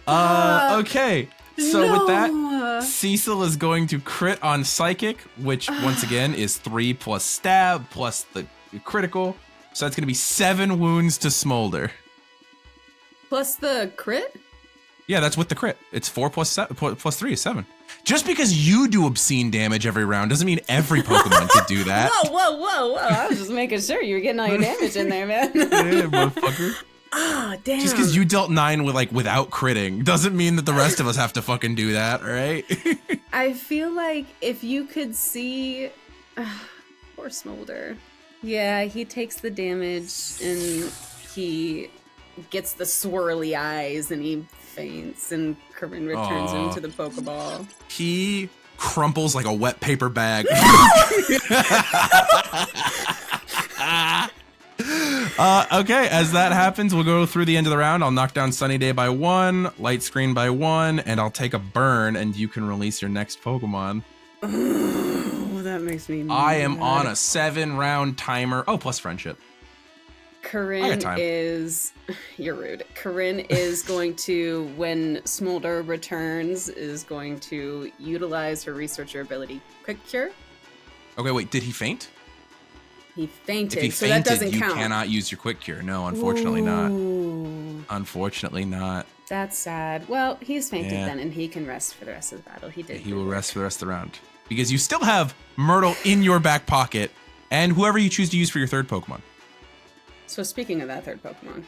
Okay. So with that, Cecil is going to crit on Psychic, which once again is 3 plus stab plus the critical. So that's going to be 7 wounds to Smolder. Plus the crit? Yeah, that's with the crit. It's 4 plus 3 is 7. Just because you do obscene damage every round doesn't mean every Pokemon could do that. Whoa. I was just making sure you were getting all your damage in there, man. Yeah, motherfucker. Oh, damn. Just because you dealt 9 without critting doesn't mean that the rest of us have to fucking do that, all right? I feel like if you could see... poor Smolder. Yeah, he takes the damage and he gets the swirly eyes and he faints and Corinne returns him to the Pokeball. He crumples like a wet paper bag. Okay, as that happens, we'll go through the end of the round. I'll knock down Sunny Day by 1, Light Screen by 1, and I'll take a burn, and you can release your next Pokemon. Oh, that makes me mad. I am on a 7-round timer. Oh, plus friendship. Coryne is... You're rude. Coryne is going to, when Smolder returns, is going to utilize her researcher ability. Quick Cure? Okay, wait, did he faint? He fainted, If he so fainted, that doesn't you count. cannot use your Quick Cure. No, unfortunately not. Ooh, Unfortunately not. that's sad. Well, he's fainted Yeah. then, and he can rest for the rest of the battle. He did. He will rest for the rest of the round. Because you still have Myrtle in your back pocket, and whoever you choose to use for your third Pokemon. So speaking of that third Pokemon.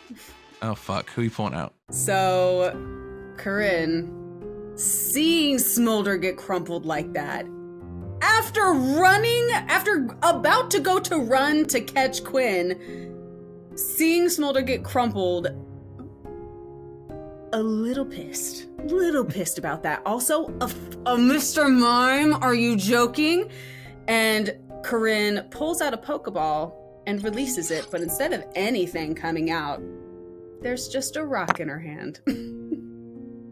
Oh, fuck. Who are you pulling out? So, Coryne, seeing Smolder get crumpled like that, after about to go to run to catch Quinn, seeing Smolder get crumpled, a little pissed about that. Also, a Mr. Mime, are you joking? And Coryne pulls out a Pokeball and releases it, but instead of anything coming out, there's just a rock in her hand.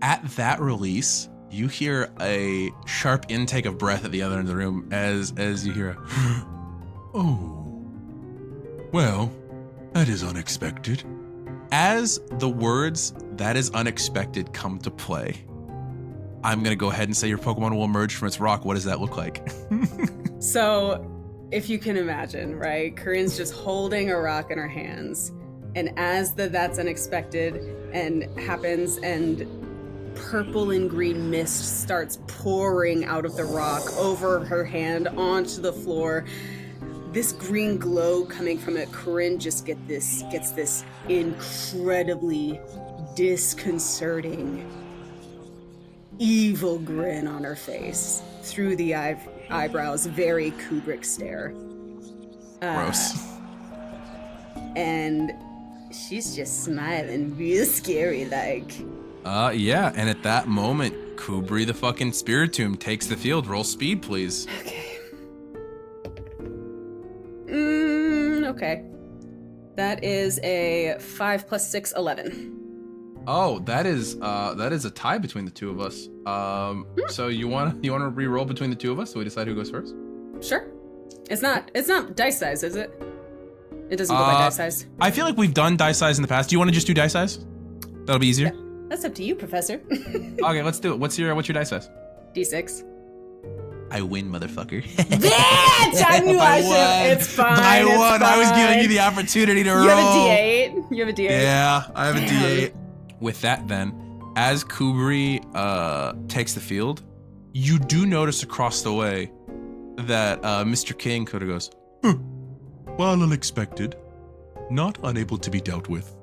At that release, you hear a sharp intake of breath at the other end of the room as you hear a oh, well, that is unexpected. As the words "that is unexpected" come to play, I'm gonna go ahead and say your Pokemon will emerge from its rock. What does that look like? So, if you can imagine, right? Corinne's just holding a rock in her hands, and as that's unexpected and happens, and purple and green mist starts pouring out of the rock over her hand onto the floor. This green glow coming from it, Coryne just gets this incredibly disconcerting, evil grin on her face through the eyebrows, very Kubrick stare. Gross. And she's just smiling real scary like. Yeah, and at that moment, Kubri the fucking Spiritomb takes the field. Roll speed, please. Okay. Okay. That is a 5 + 6, 11. Oh, that is a tie between the two of us. So you want to re-roll between the two of us so we decide who goes first? Sure. It's not dice size, is it? It doesn't go by dice size. I feel like we've done dice size in the past. Do you want to just do dice size? That'll be easier. That's up to you, Professor. Okay, let's do it. What's your dice size? D6. I win, motherfucker. Bitch! I knew I should. It's fine. I it's won. I was giving fine. you the opportunity to roll. You have a D8. You have a D8. Yeah, I have a D8. With that, then, as Kubri takes the field, you do notice across the way that Mr. King could have goes, well, unexpected, not unable to be dealt with.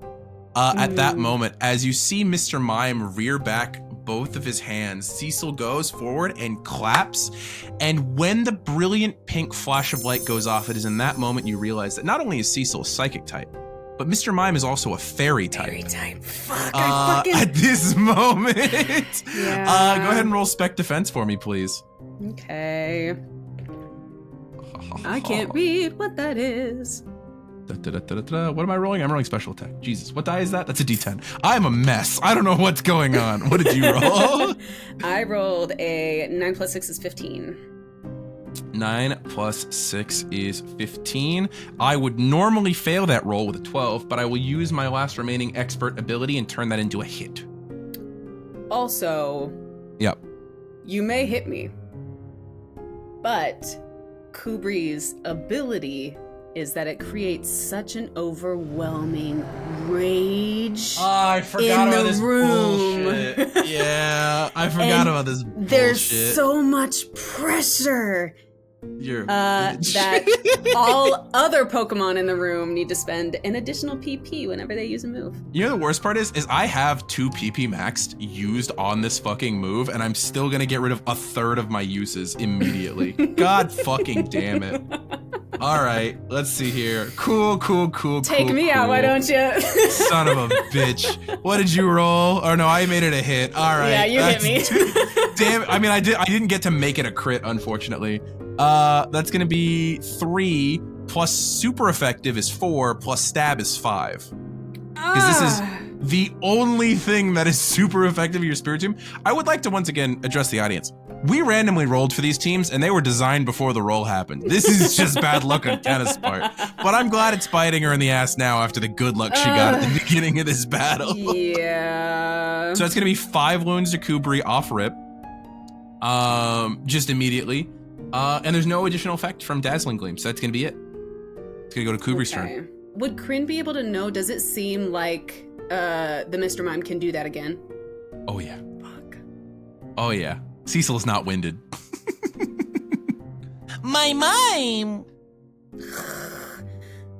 At that moment, as you see Mr. Mime rear back both of his hands, Cecil goes forward and claps. And when the brilliant pink flash of light goes off, it is in that moment you realize that not only is Cecil a psychic type, but Mr. Mime is also a fairy type. Fairy type. Fuck, I fucking... At this moment. Yeah. Go ahead and roll spec defense for me, please. Okay. I can't read what that is. What am I rolling? I'm rolling special attack. Jesus, what die is that? That's a D10. I'm a mess. I don't know what's going on. What did you roll? I rolled a 9 + 6 is 15. 9 + 6 is 15. I would normally fail that roll with a 12, but I will use my last remaining expert ability and turn that into a hit. Also, Yep. you may hit me, but Kubri's ability is that it creates such an overwhelming rage I forgot in about the this room. bullshit. Yeah, I forgot And about this bullshit. There's so much pressure You're a that bitch. all other Pokemon in the room need to spend an additional PP whenever they use a move. You know the worst part is I have 2 PP maxed used on this fucking move, and I'm still gonna get rid of a third of my uses immediately. God fucking damn it. All right, let's see here. Cool. Take me out, why don't you? Son of a bitch. What did you roll? Or no, I made it a hit. All right. Yeah, you hit me. Damn it. I mean, I didn't get to make it a crit, unfortunately. That's gonna be 3 plus super effective is 4, plus stab is 5. Because this is the only thing that is super effective in your spirit team. I would like to once again address the audience. We randomly rolled for these teams and they were designed before the roll happened. This is just bad luck on Kenna's part. But I'm glad it's biting her in the ass now after the good luck she got at the beginning of this battle. Yeah. So it's gonna be 5 wounds to Kubri off rip. Just immediately. And there's no additional effect from Dazzling Gleam, so that's gonna be it. It's gonna go to Kubri's turn. Would Coryne be able to know, does it seem like the Mr. Mime can do that again? Oh yeah. Fuck. Oh yeah. Cecil is not winded. My mime.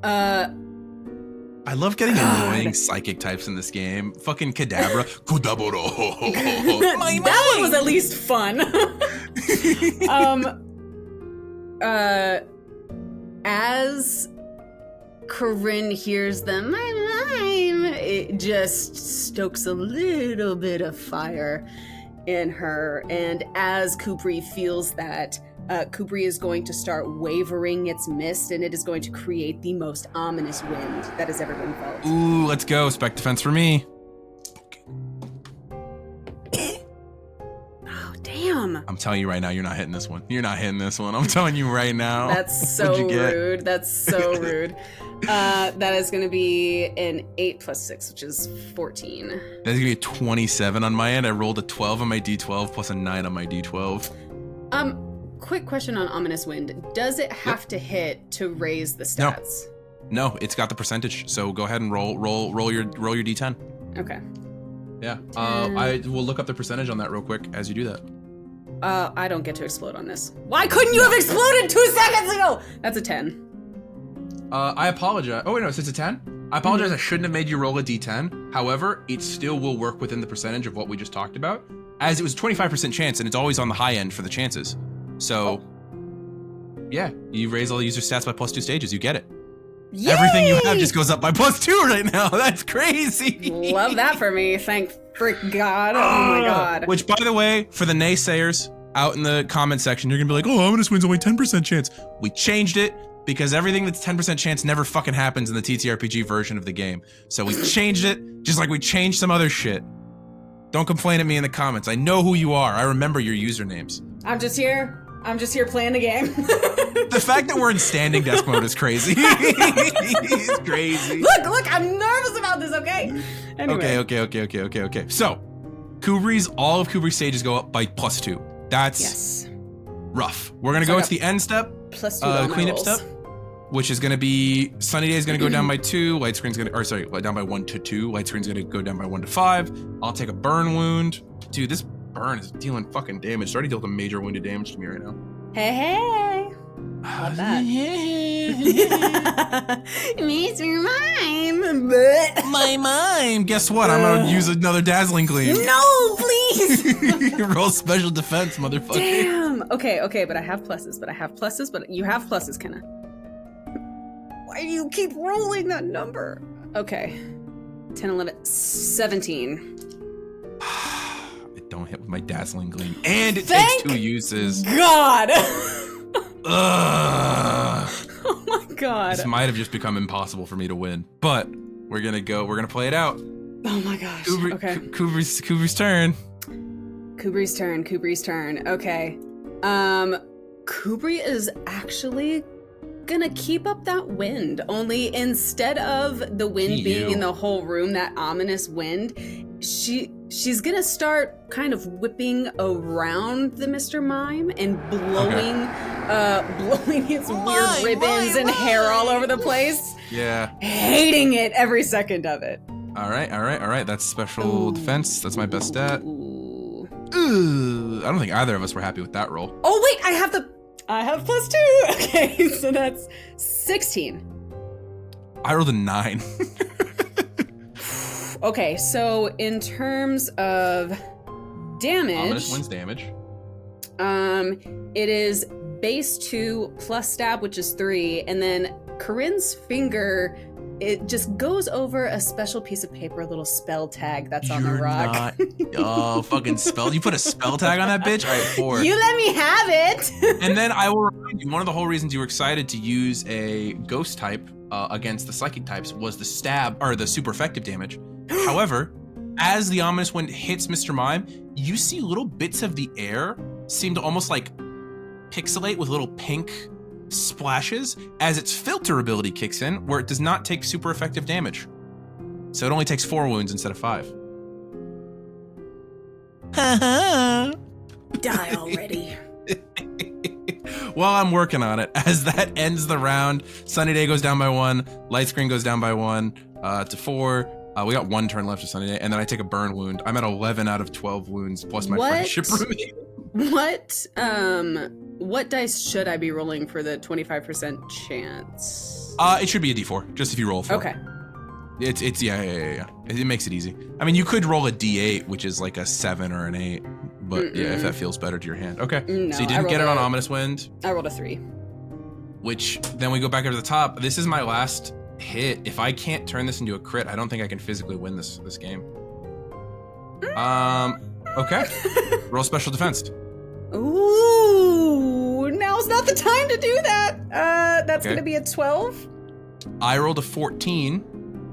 I love getting annoying psychic types in this game. Fucking Kadabra. Kudaburo. That one was at least fun. As Coryne hears them, my mime, it just stokes a little bit of fire in her. And as Kubri feels that, Kubri is going to start wavering its mist, and it is going to create the most ominous wind that has ever been felt. Ooh, let's go. Spec defense for me. Oh, damn. I'm telling you right now, you're not hitting this one. You're not hitting this one. I'm telling you right now. That's so What'd you get? rude. That's so rude. That is going to be an 8 plus 6, which is 14. That's gonna be a 27 on my end. I rolled a 12 on my D12 plus a 9 on my D12. Quick question on Ominous Wind. Does it have to hit to raise the stats? No, it's got the percentage. So go ahead and roll your D10. Okay. Yeah. I will look up the percentage on that real quick as you do that. I don't get to explode on this. Why couldn't you have exploded 2 seconds ago? That's a 10. I apologize. Oh wait, no, so it's a 10? I apologize. I shouldn't have made you roll a D10. However, it still will work within the percentage of what we just talked about, as it was 25% chance, and it's always on the high end for the chances. So, yeah, you raise all the user stats by plus 2 stages. You get it. Yay! Everything you have just goes up by plus 2 right now. That's crazy. Love that for me. Thank frick God. Oh my God. Which, by the way, for the naysayers out in the comment section, you're gonna be like, "Oh, Ominous Wind's only 10% chance." We changed it because everything that's 10% chance never fucking happens in the TTRPG version of the game. So we changed it, just like we changed some other shit. Don't complain at me in the comments. I know who you are. I remember your usernames. I'm just here playing the game. The fact that we're in standing desk mode is crazy. It's crazy. Look, I'm nervous about this, okay? Anyway. Okay. So, all of Kubri's stages go up by plus 2. That's rough. We're gonna go to the end step, plus 2 on my cleanup rolls. step, which is gonna be Sunny Day is gonna go down by 2, light screen's gonna, down by 1 to 2, light screen's gonna go down by 1 to 5. I'll take a burn wound. Dude, this burn is dealing fucking damage. It's already dealt a major wounded damage to me right now. Hey. Love that. Mr. Mime. My mime. Guess what? I'm gonna use another Dazzling Gleam. No, please. Roll special defense, motherfucker. Damn. Okay, but I have pluses, but you have pluses, Kenna. Why do you keep rolling that number? Okay. 10, 11, 17. I don't hit with my Dazzling Gleam. And it Thank takes 2 uses. God. Ugh. Oh my God. This might have just become impossible for me to win. But we're gonna play it out. Oh my gosh. Okay. Kubri's turn. Kubri's turn. Okay. Kubri is actually gonna keep up that wind, only instead of the wind being in the whole room, that ominous wind, she's gonna start kind of whipping around the Mr. Mime and blowing its weird ribbons and hair all over the place. Yeah. Hating it every second of it. All right. That's special defense. That's my best stat. Ooh. Ooh. I don't think either of us were happy with that roll. Oh wait, I have plus 2. Okay, so that's 16. I rolled a 9. Okay, so in terms of damage, Ominous Wind's damage. it is base 2 plus stab, which is 3, and then Corinne's finger it just goes over a special piece of paper, a little spell tag that's on the You're rock. Oh, fucking spell. You put a spell tag on that bitch? All right, 4. You let me have it. And then I will remind you, one of the whole reasons you were excited to use a ghost type against the psychic types was the stab, or the super effective damage. However, as the ominous wind hits Mr. Mime, you see little bits of the air seem to almost like pixelate with little pink splashes as its filter ability kicks in, where it does not take super effective damage. So it only takes 4 wounds instead of 5. Die already. Well, I'm working on it. As that ends the round, Sunny Day goes down by 1, Light Screen goes down by 1 to 4. We got 1 turn left of Sunny Day, and then I take a burn wound. I'm at 11 out of 12 wounds, plus my friendship roommate. What dice should I be rolling for the 25% chance? It should be a D4, just if you roll 4. Okay. It's yeah. It makes it easy. I mean, you could roll a D8, which is like a 7 or an 8, but yeah, if that feels better to your hand. Okay. No, So you didn't get it on Ominous Wind, I rolled a 3. which then we go back up to the top. This is my last hit. If I can't turn this into a crit, I don't think I can physically win this game. Okay. Roll special defense. Ooh, now's not the time to do that. That's Okay. gonna be a 12. I rolled a 14.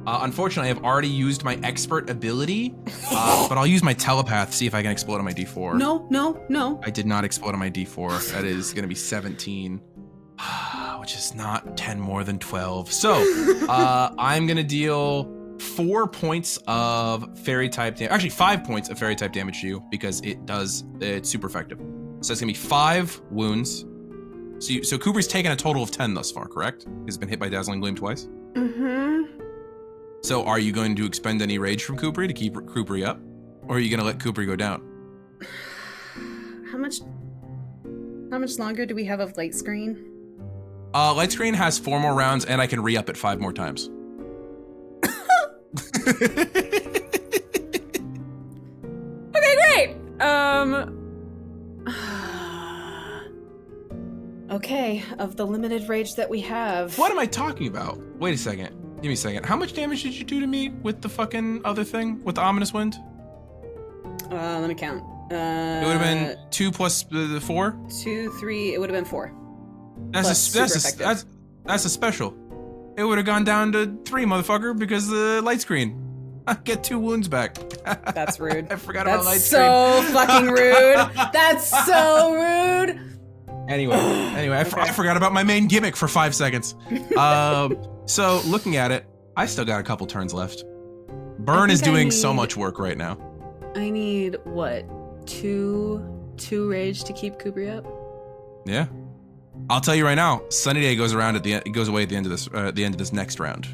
Unfortunately, I've already used my expert ability, but I'll use my telepath, see if I can explode on my D4. No. I did not explode on my D4. That is going to be 17, which is not 10 more than 12. So I'm going to deal 4 points of fairy type damage. Actually, 5 points of fairy type damage to you because it's super effective. So it's going to be 5 wounds. So Kubri's taken a total of 10 thus far, correct? He's been hit by Dazzling Gleam twice. Mm-hmm. So are you going to expend any rage from Kubri to keep Kubri up? Or are you going to let Kubri go down? How much longer do we have of light screen? Light Screen has 4 more rounds, and I can re-up it 5 more times. Okay, great. Okay, of the limited rage that we have. What am I talking about? Wait a second. Give me a second. How much damage did you do to me with the fucking other thing? With the Ominous Wind? Let me count. It would have been 2 plus the 4? 2, 3. It would have been 4. That's a special. It would have gone down to 3, motherfucker, because the Light Screen. I get 2 wounds back. That's rude. I forgot about Light That's Screen. so fucking rude. That's so rude. Anyway, I forgot about my main gimmick for 5 seconds. So looking at it, I still got a couple turns left. Burn is doing so much work right now. I need what? 2 rage to keep Kubri up? Yeah, I'll tell you right now. Sunny Day goes around at the end. It goes away at the end of this. At the end of this next round,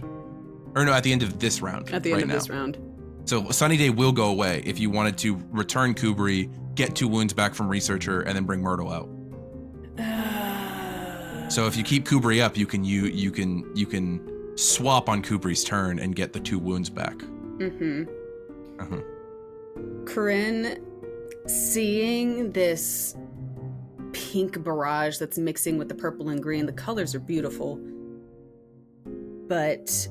or no, at the end of this round. At the end of this round. So Sunny Day will go away if you wanted to return Kubri, get 2 wounds back from Researcher, and then bring Myrtle out. So if you keep Kubri up, you can swap on Kubri's turn and get the 2 wounds back. Mm-hmm. Coryne, seeing this pink barrage that's mixing with the purple and green, the colors are beautiful, but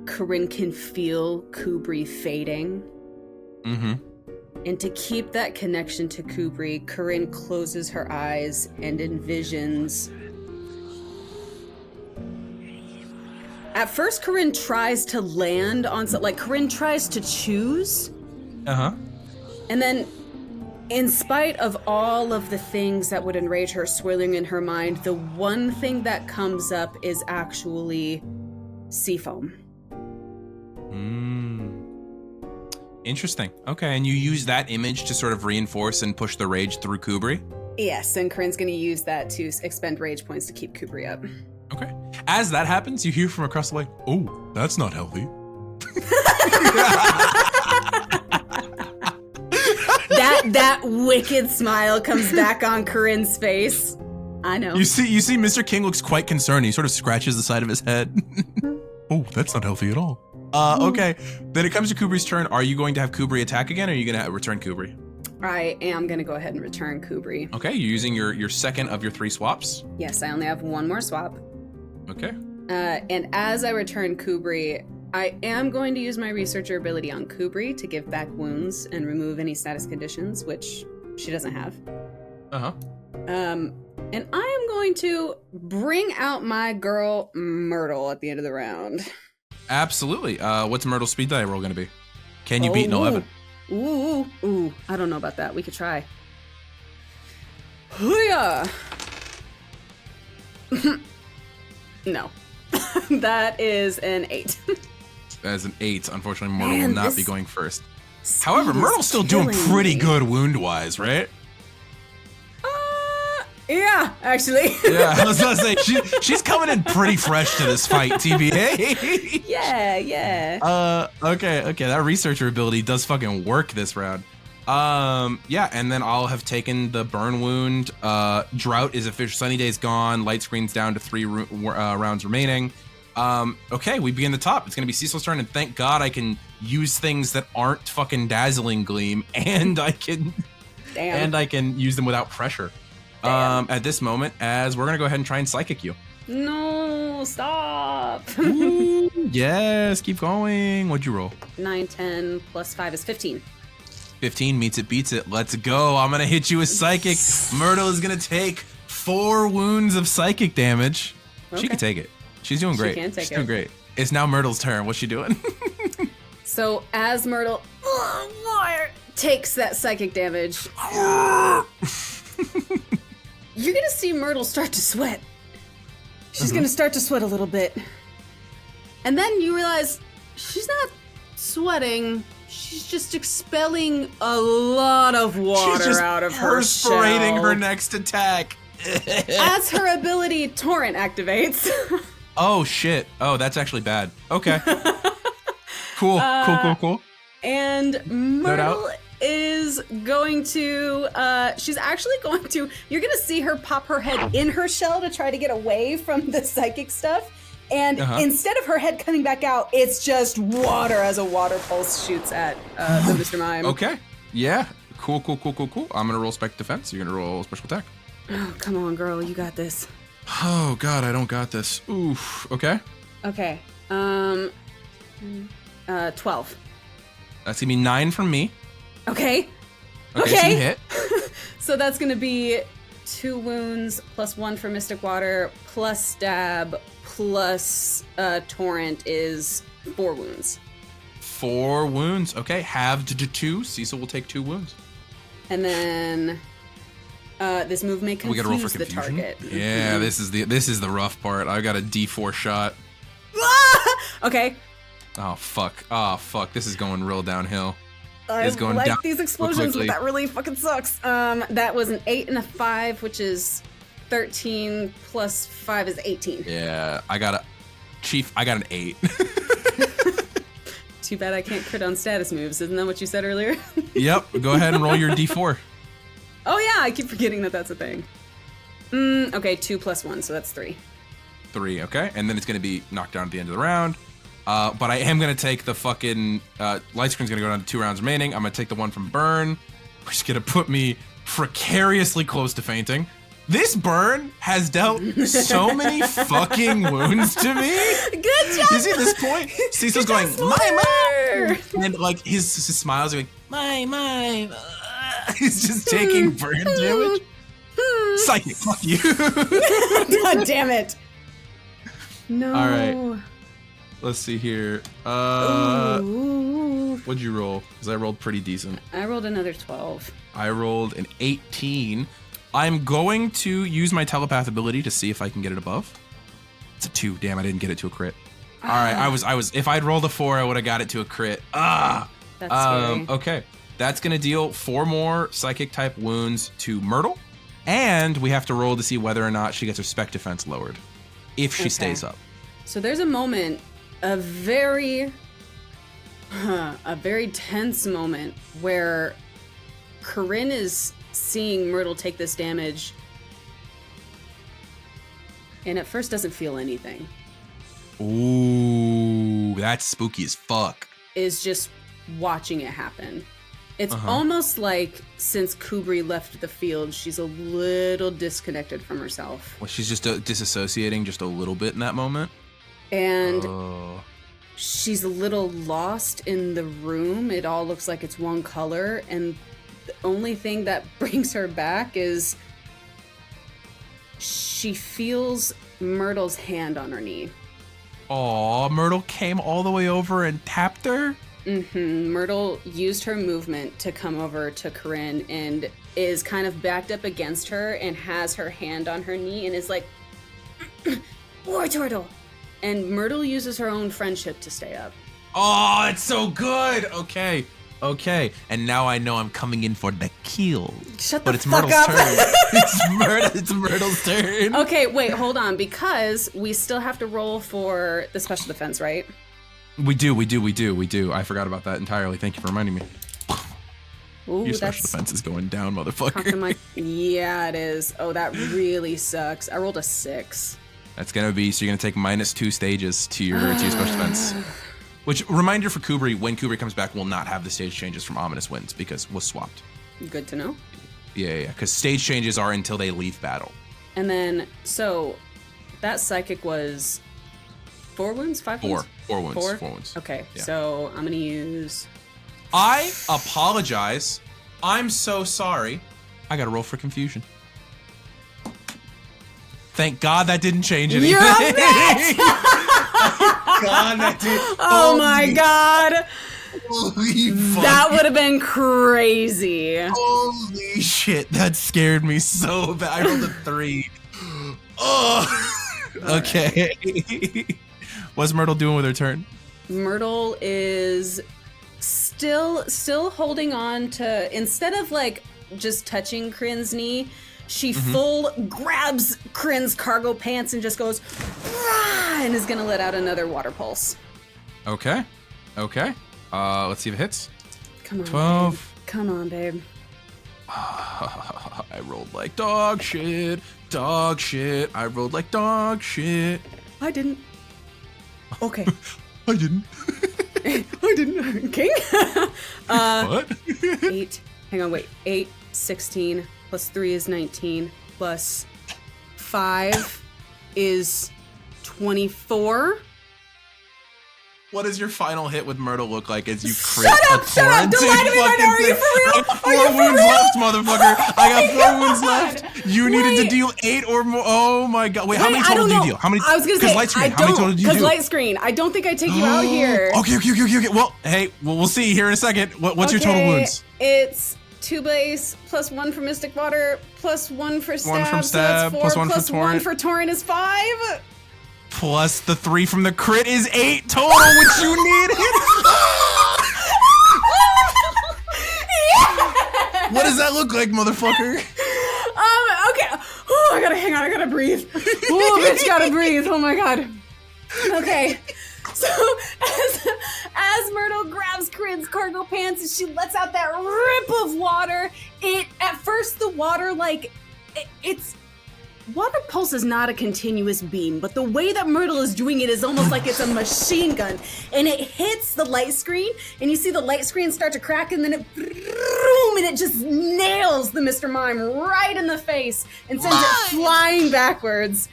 Coryne can feel Kubri fading. Mm-hmm. And to keep that connection to Kubri, Coryne closes her eyes and envisions. At first, Coryne tries to land on something, like Coryne tries to choose. Uh-huh. And then, in spite of all of the things that would enrage her swirling in her mind, the one thing that comes up is actually Seafoam. Interesting. Okay, and you use that image to sort of reinforce and push the rage through Kubri? Yes, and Corinne's going to use that to expend rage points to keep Kubri up. Okay. As that happens, you hear from across the way, "Oh, that's not healthy." That wicked smile comes back on Corinne's face. I know. You see Mr. King looks quite concerned. He sort of scratches the side of his head. Oh, that's not healthy at all. Okay. Then it comes to Kubri's turn. Are you going to have Kubri attack again, or are you going to return Kubri? I am going to go ahead and return Kubri. Okay, you're using your second of your 3 swaps. Yes, I only have 1 more swap. Okay. And as I return Kubri, I am going to use my researcher ability on Kubri to give back wounds and remove any status conditions, which she doesn't have. Uh-huh. And I am going to bring out my girl Myrtle at the end of the round. Absolutely. What's Myrtle's speed die roll going to be? Can you beat an 11? Ooh. I don't know about that. We could try. Hoo-yah! No. That is an 8. As an 8, unfortunately, Myrtle Man, will not this be going first. speed However, is Myrtle's still doing killing pretty me. good wound-wise, right? Yeah, actually. Yeah, I was gonna say, she's coming in pretty fresh to this fight, TBA. Yeah. Okay, that researcher ability does fucking work this round. Yeah, and then I'll have taken the burn wound. Drought is official. Sunny Day's gone. Light screen's down to 3 rounds remaining. Okay, we begin the top. It's gonna be Cecil's turn, and thank God I can use things that aren't fucking Dazzling Gleam, and I can use them without pressure. Damn. At this moment, as we're gonna go ahead and try and psychic you. No, stop. Ooh, yes, keep going. What'd you roll? 9, 10, plus 5 is 15. 15 meets it, beats it. Let's go. I'm gonna hit you with psychic. Myrtle is gonna take 4 wounds of psychic damage. She Okay. can take it. She's doing great. can take She's doing it. great. It's now Myrtle's turn. What's she doing? So as Myrtle takes that psychic damage, you're gonna see Myrtle start to sweat. She's gonna start to sweat a little bit. And then you realize she's not sweating, she's just expelling a lot of water She's just out of her perspirating shell. her next attack. As her ability Torrent activates. Oh shit. Oh, that's actually bad. Okay. Cool. Cool. And Myrtle is going to, she's actually going to, you're going to see her pop her head in her shell to try to get away from the psychic stuff. And instead of her head coming back out, it's just water as a water pulse shoots at the Mr. Mime. Okay. Yeah. Cool. I'm gonna roll spec defense. You're gonna roll special attack. Oh, come on, girl, you got this. Oh god, I don't got this. Oof. Okay. Okay. 12. That's gonna be 9 from me. Okay. So you hit. So that's going to be 2 wounds plus 1 for Mystic Water plus stab plus Torrent is 4 wounds. 4 wounds. Okay, halved to 2. Cecil will take 2 wounds. And then this move may We gotta roll for confuse the confusion. target. Yeah, this is the rough part. I got a D4 shot. Okay. Oh fuck. This is going real downhill. I It's going like down these explosions, quickly. but that really fucking sucks. That was an 8 and a 5, which is 13 plus 5 is 18. Yeah, I got an 8. Too bad I can't crit on status moves. Isn't that what you said earlier? Yep. Go ahead and roll your D4. Oh yeah, I keep forgetting that that's a thing. Okay, 2 plus 1, so that's 3. 3. Okay, and then it's gonna be knocked down at the end of the round. But I am gonna take the fucking light screen's gonna go down to 2 rounds remaining. I'm gonna take the one from burn, which is gonna put me precariously close to fainting. This burn has dealt so many fucking wounds to me. Good job! You see at this point, Cecil's going, my. And like his smiles are like, my. He's just taking burn damage. Psychic, fuck you. God damn it. No. All right. Let's see here. Ooh. What'd you roll? Because I rolled pretty decent. I rolled another 12. I rolled an 18. I'm going to use my telepath ability to see if I can get it above. It's a 2. Damn, I didn't get it to a crit. All right, I was. If I'd rolled a 4, I would have got it to a crit. That's scary. Okay, that's gonna deal 4 more psychic type wounds to Myrtle, and we have to roll to see whether or not she gets her spec defense lowered, if she stays up. So there's a moment, a very tense moment where Coryne is seeing Myrtle take this damage and at first doesn't feel anything. Ooh, that's spooky as fuck. Is just watching it happen. It's almost like since Kubri left the field, she's a little disconnected from herself. Well, she's just disassociating just a little bit in that moment. And Oh. she's a little lost in the room. It all looks like it's one color, and the only thing that brings her back is she feels Myrtle's hand on her knee. Aw, Myrtle came all the way over and tapped her? Myrtle used her movement to come over to Coryne and is kind of backed up against her and has her hand on her knee and is like, War Turtle! And Myrtle uses her own friendship to stay up. Oh, it's so good. Okay. And now I know I'm coming in for the kill. Shut but the it's fuck Myrtle's up. turn. It's Myrtle's turn. Okay, wait, hold on, because we still have to roll for the special defense, right? We do. I forgot about that entirely. Thank you for reminding me. Ooh, Your special defense is going down, motherfucker. Yeah, it is. Oh, that really sucks. I rolled a 6. That's gonna be, so you're gonna take -2 stages to your special defense. Which, reminder for Kubri, when Kubri comes back, we'll not have the stage changes from Ominous Winds because we'll swapped. Good to know. Yeah, because stage changes are until they leave battle. And then, so that psychic was 4 wounds, 5 wounds? 4 wounds. 4? 4 wounds. Okay, Yeah. so I'm gonna use... I apologize. I'm so sorry. I gotta roll for confusion. Thank God that didn't change anything. You're a bitch! God, that did. Oh my god! Holy fuck. That would have been crazy. Holy shit, that scared me so bad. I rolled a 3. Oh. Okay. What's Myrtle doing with her turn? Myrtle is still holding on to, instead of like just touching Coryne's knee, she full grabs Coryne's cargo pants and just goes, "Rah!" and is gonna let out another water pulse. Okay. Let's see if it hits. Come on, 12. babe. Come on, babe. I rolled like dog shit. I rolled like dog shit. I didn't. Okay. I didn't. I didn't. King? What? 8. Hang on, wait. 8, 16, plus 3 is 19, plus 5 is 24. What does your final hit with Myrtle look like as you crit Shut a up! Don't lie to me right now. Are you for real? I got 4 wounds left, motherfucker. I got 4 wounds left. You needed to deal 8 or more. Oh my god. Wait, how many total do you deal? How many? I was gonna say, light screen. I How many total don't, do you because do? light screen. I don't think I take you out here. Okay. Well, hey, we'll see here in a second. What's your total wounds? It's 2 base, plus 1 for Mystic Water, plus 1 for Stab. 1 from so that's Stab, 4, plus 1 for plus 1 Torrent. for Torrent is 5. Plus the 3 from the crit is 8 total, which you needed. What does that look like, motherfucker? Okay. Oh, I gotta hang on. I gotta breathe. Oh, bitch, gotta breathe. Oh my god. Okay. So as Myrtle grabs Coryne's cargo pants and she lets out that rip of water, at first the water it's water pulse is not a continuous beam, but the way that Myrtle is doing it is almost like it's a machine gun, and it hits the light screen, and you see the light screen start to crack, and then it boom, and it just nails the Mr. Mime right in the face and sends it flying backwards.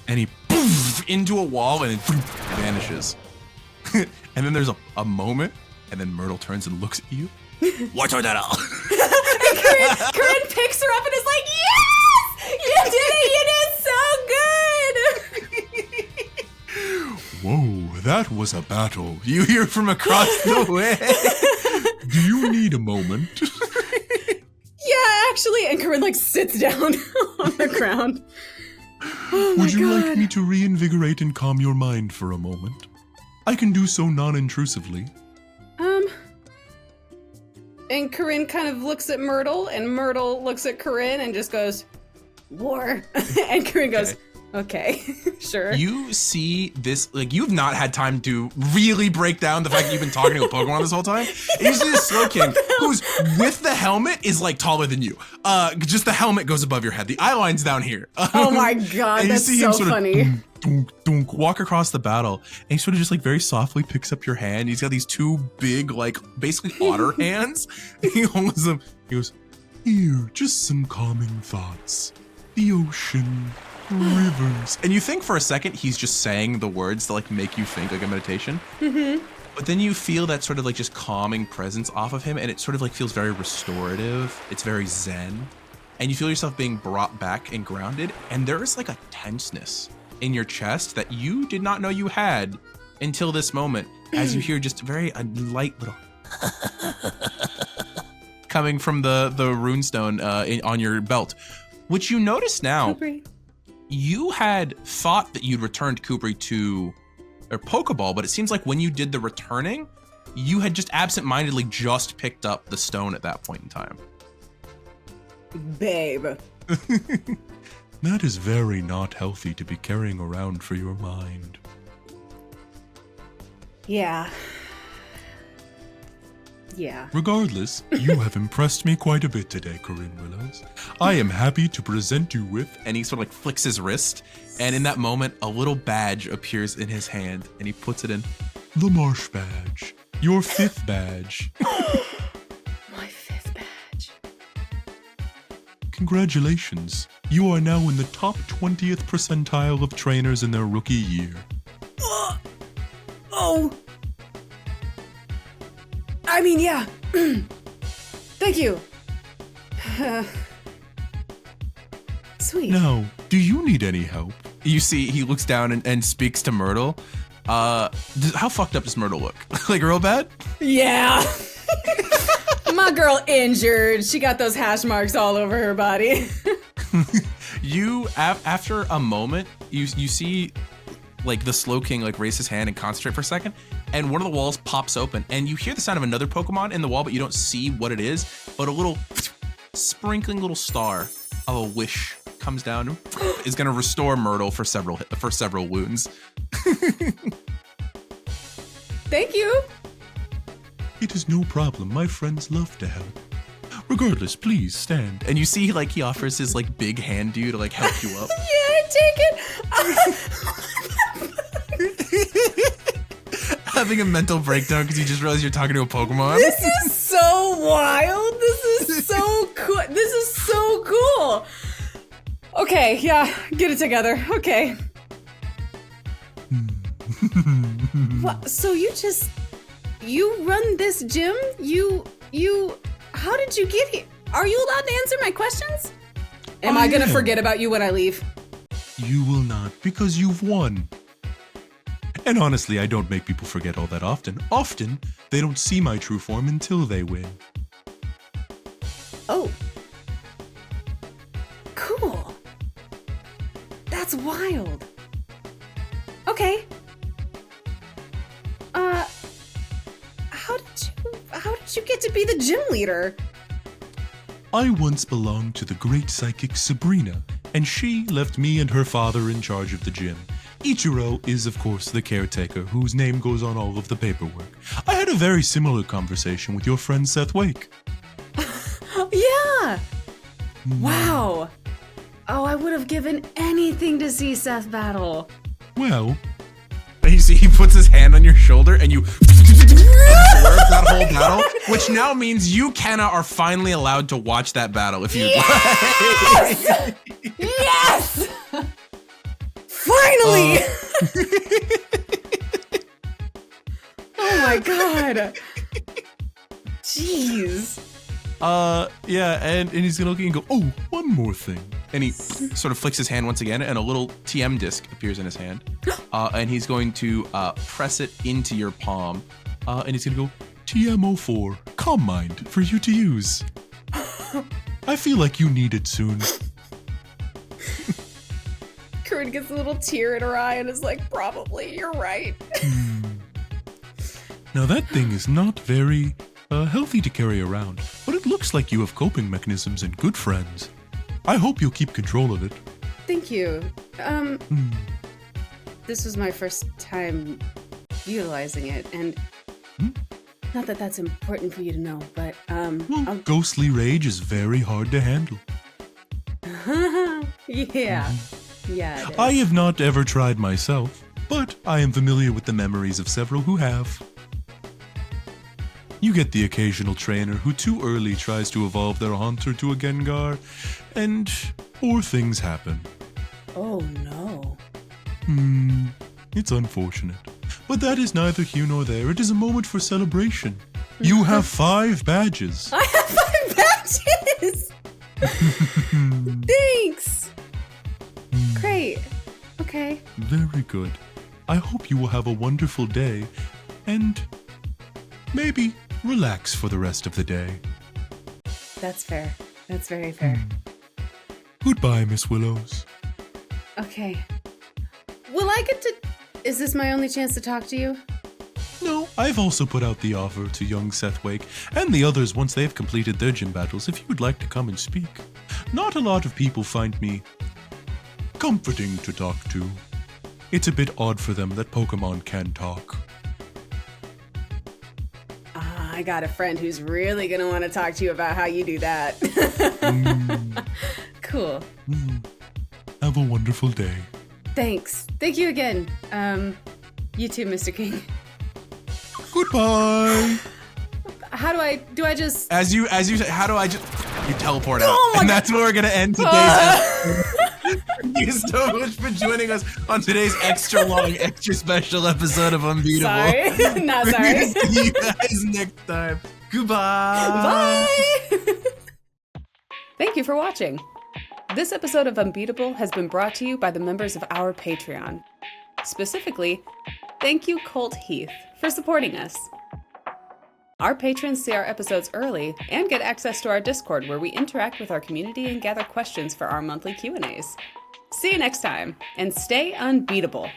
And he poof into a wall and then vanishes. And then there's a moment, and then Myrtle turns and looks at you. Watch out that out. Coryne picks her up and is like, yes! You did it! You did so good! Whoa, that was a battle. You hear from across the way. Do you need a moment? Yeah, actually. And Coryne sits down on the ground. Oh my Would you God. like me to reinvigorate and calm your mind for a moment? I can do so non-intrusively. And Coryne kind of looks at Myrtle, and Myrtle looks at Coryne and just goes, war. And Coryne goes, okay, sure. You see this, you've not had time to really break down the fact that you've been talking to a Pokemon this whole time. You see this Slow King who's with the helmet is taller than you. Just the helmet goes above your head. The eye line's down here. Oh my God, and that's you see him so sort of funny. Dunk, walk across the battle, and he sort of just very softly picks up your hand. He's got these 2 big, basically otter hands. And he holds them. He goes, here, just some calming thoughts. The ocean, Rivers. And you think for a second he's just saying the words to like make you think, like a meditation. But then you feel that sort of like just calming presence off of him, and it sort of like feels very restorative. It's very zen. And you feel yourself being brought back and grounded, and there is like a tenseness in your chest that you did not know you had until this moment, as you hear just a light little coming from the runestone on your belt, which you notice now. Kubri. You had thought that you'd returned Kubri to a Pokeball, but it seems like when you did the returning, you had just absentmindedly just picked up the stone at that point in time. Babe. That is very not healthy to be carrying around for your mind. Yeah. Yeah. Regardless, you have impressed me quite a bit today, Coryne Willows. I am happy to present you with... And he sort of like flicks his wrist, and in that moment, a little badge appears in his hand, and he puts it in. The Marsh Badge. Your 5th badge. My 5th badge. Congratulations. You are now in the top 20th percentile of trainers in their rookie year. Oh! I mean, yeah. Thank you. Sweet. Now, do you need any help? You see, he looks down and speaks to Myrtle. How fucked up does Myrtle look? Like real bad? Yeah. My girl injured. She got those hash marks all over her body. You, after a moment, you see like the Slow King like raise his hand and concentrate for a second, and one of the walls pops open, and you hear the sound of another Pokemon in the wall, but you don't see what it is, but a little sprinkling little star of a wish comes down and is going to restore Myrtle for several wounds. Thank you. It is no problem. My friends love to help. Regardless, please stand. And you see like he offers his like big hand to you to like help you up. Yeah, take it. Having a mental breakdown because you just realized you're talking to a Pokemon. This is so wild. This is so cool. This is so cool. Okay, yeah, get it together. Okay. What? So you run this gym? How did you get here? Are you allowed to answer my questions? Am I gonna forget about you when I leave? You will not, because you've won. And honestly, I don't make people forget all that often. Often, they don't see my true form until they win. Oh. Cool. That's wild. Okay. How did you get to be the gym leader? I once belonged to the great psychic Sabrina, and she left me and her father in charge of the gym. Ichiro is, of course, the caretaker, whose name goes on all of the paperwork. I had a very similar conversation with your friend Seth Wake. Yeah! Wow! Oh, I would have given anything to see Seth battle. Well, And you see he puts his hand on your shoulder and you absorb that whole battle, which now means you, Kenna, are finally allowed to watch that battle if you'd like. Yes! Finally! Oh my god. Jeez. Yeah, and he's gonna look and go, oh, one more thing. And he sort of flicks his hand once again, and a little TM disc appears in his hand. And he's going to press it into your palm. And he's gonna go, TM04, Calm Mind, for you to use. I feel like you need it soon. Corinne gets a little tear in her eye and is like, probably, you're right. Now that thing is not very healthy to carry around, but it looks like you have coping mechanisms and good friends. I hope you'll keep control of it. Thank you. This was my first time utilizing it, and not that that's important for you to know, but Well, ghostly rage is very hard to handle. yeah. Yeah, it is. I have not ever tried myself, but I am familiar with the memories of several who have. You get the occasional trainer who too early tries to evolve their Haunter to a Gengar, and poor things happen. Oh no. It's unfortunate. But that is neither here nor there. It is a moment for celebration. You have 5 badges. I have 5 badges! Thanks! Great. Okay. Very good. I hope you will have a wonderful day and maybe relax for the rest of the day. That's fair. That's very fair. Goodbye, Miss Willows. Okay. Will I get to... Is this my only chance to talk to you? No, I've also put out the offer to young Seth Wake and the others once they've completed their gym battles if you would like to come and speak. Not a lot of people find me comforting to talk to. It's a bit odd for them that Pokemon can talk. I got a friend who's really gonna want to talk to you about how you do that. Cool. Have a wonderful day. Thanks. Thank you again. You too, Mr. King. Goodbye. How do I just... As you say, how do I just... You teleport out. Oh my And that's where we're going to end today's episode. Thank you so much for joining us on today's extra long, extra special episode of Unbeatable. Sorry. Not We're sorry. gonna see you guys next time. Goodbye. Bye! Thank you for watching. This episode of Unbeatable has been brought to you by the members of our Patreon. Specifically, thank you, Colt Heath, for supporting us. Our patrons see our episodes early and get access to our Discord, where we interact with our community and gather questions for our monthly Q&As. See you next time, and stay unbeatable.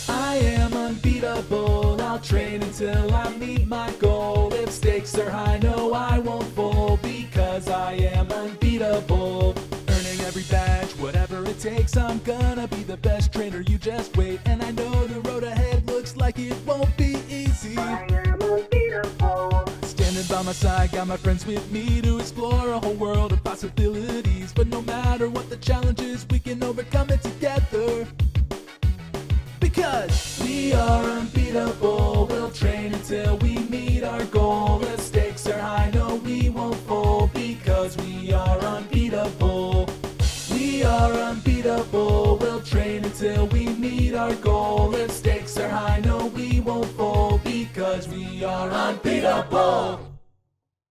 I am unbeatable, I'll train until I meet my goal. If stakes are high, no, I won't fold, because I am unbeatable. Earning every badge, whatever it takes, I'm gonna be the best trainer, you just wait. And I know the road ahead looks like it won't be easy. I am unbeatable. Standing by my side, got my friends with me to explore a whole world of possibilities. But no matter what the challenge is, we can overcome it together. Because we are unbeatable, we'll train until we meet our goal. If stakes are high, no, we won't fold, because we are unbeatable. We are unbeatable, we'll train until we meet our goal. If stakes are high, no, we won't fold, because we are unbeatable.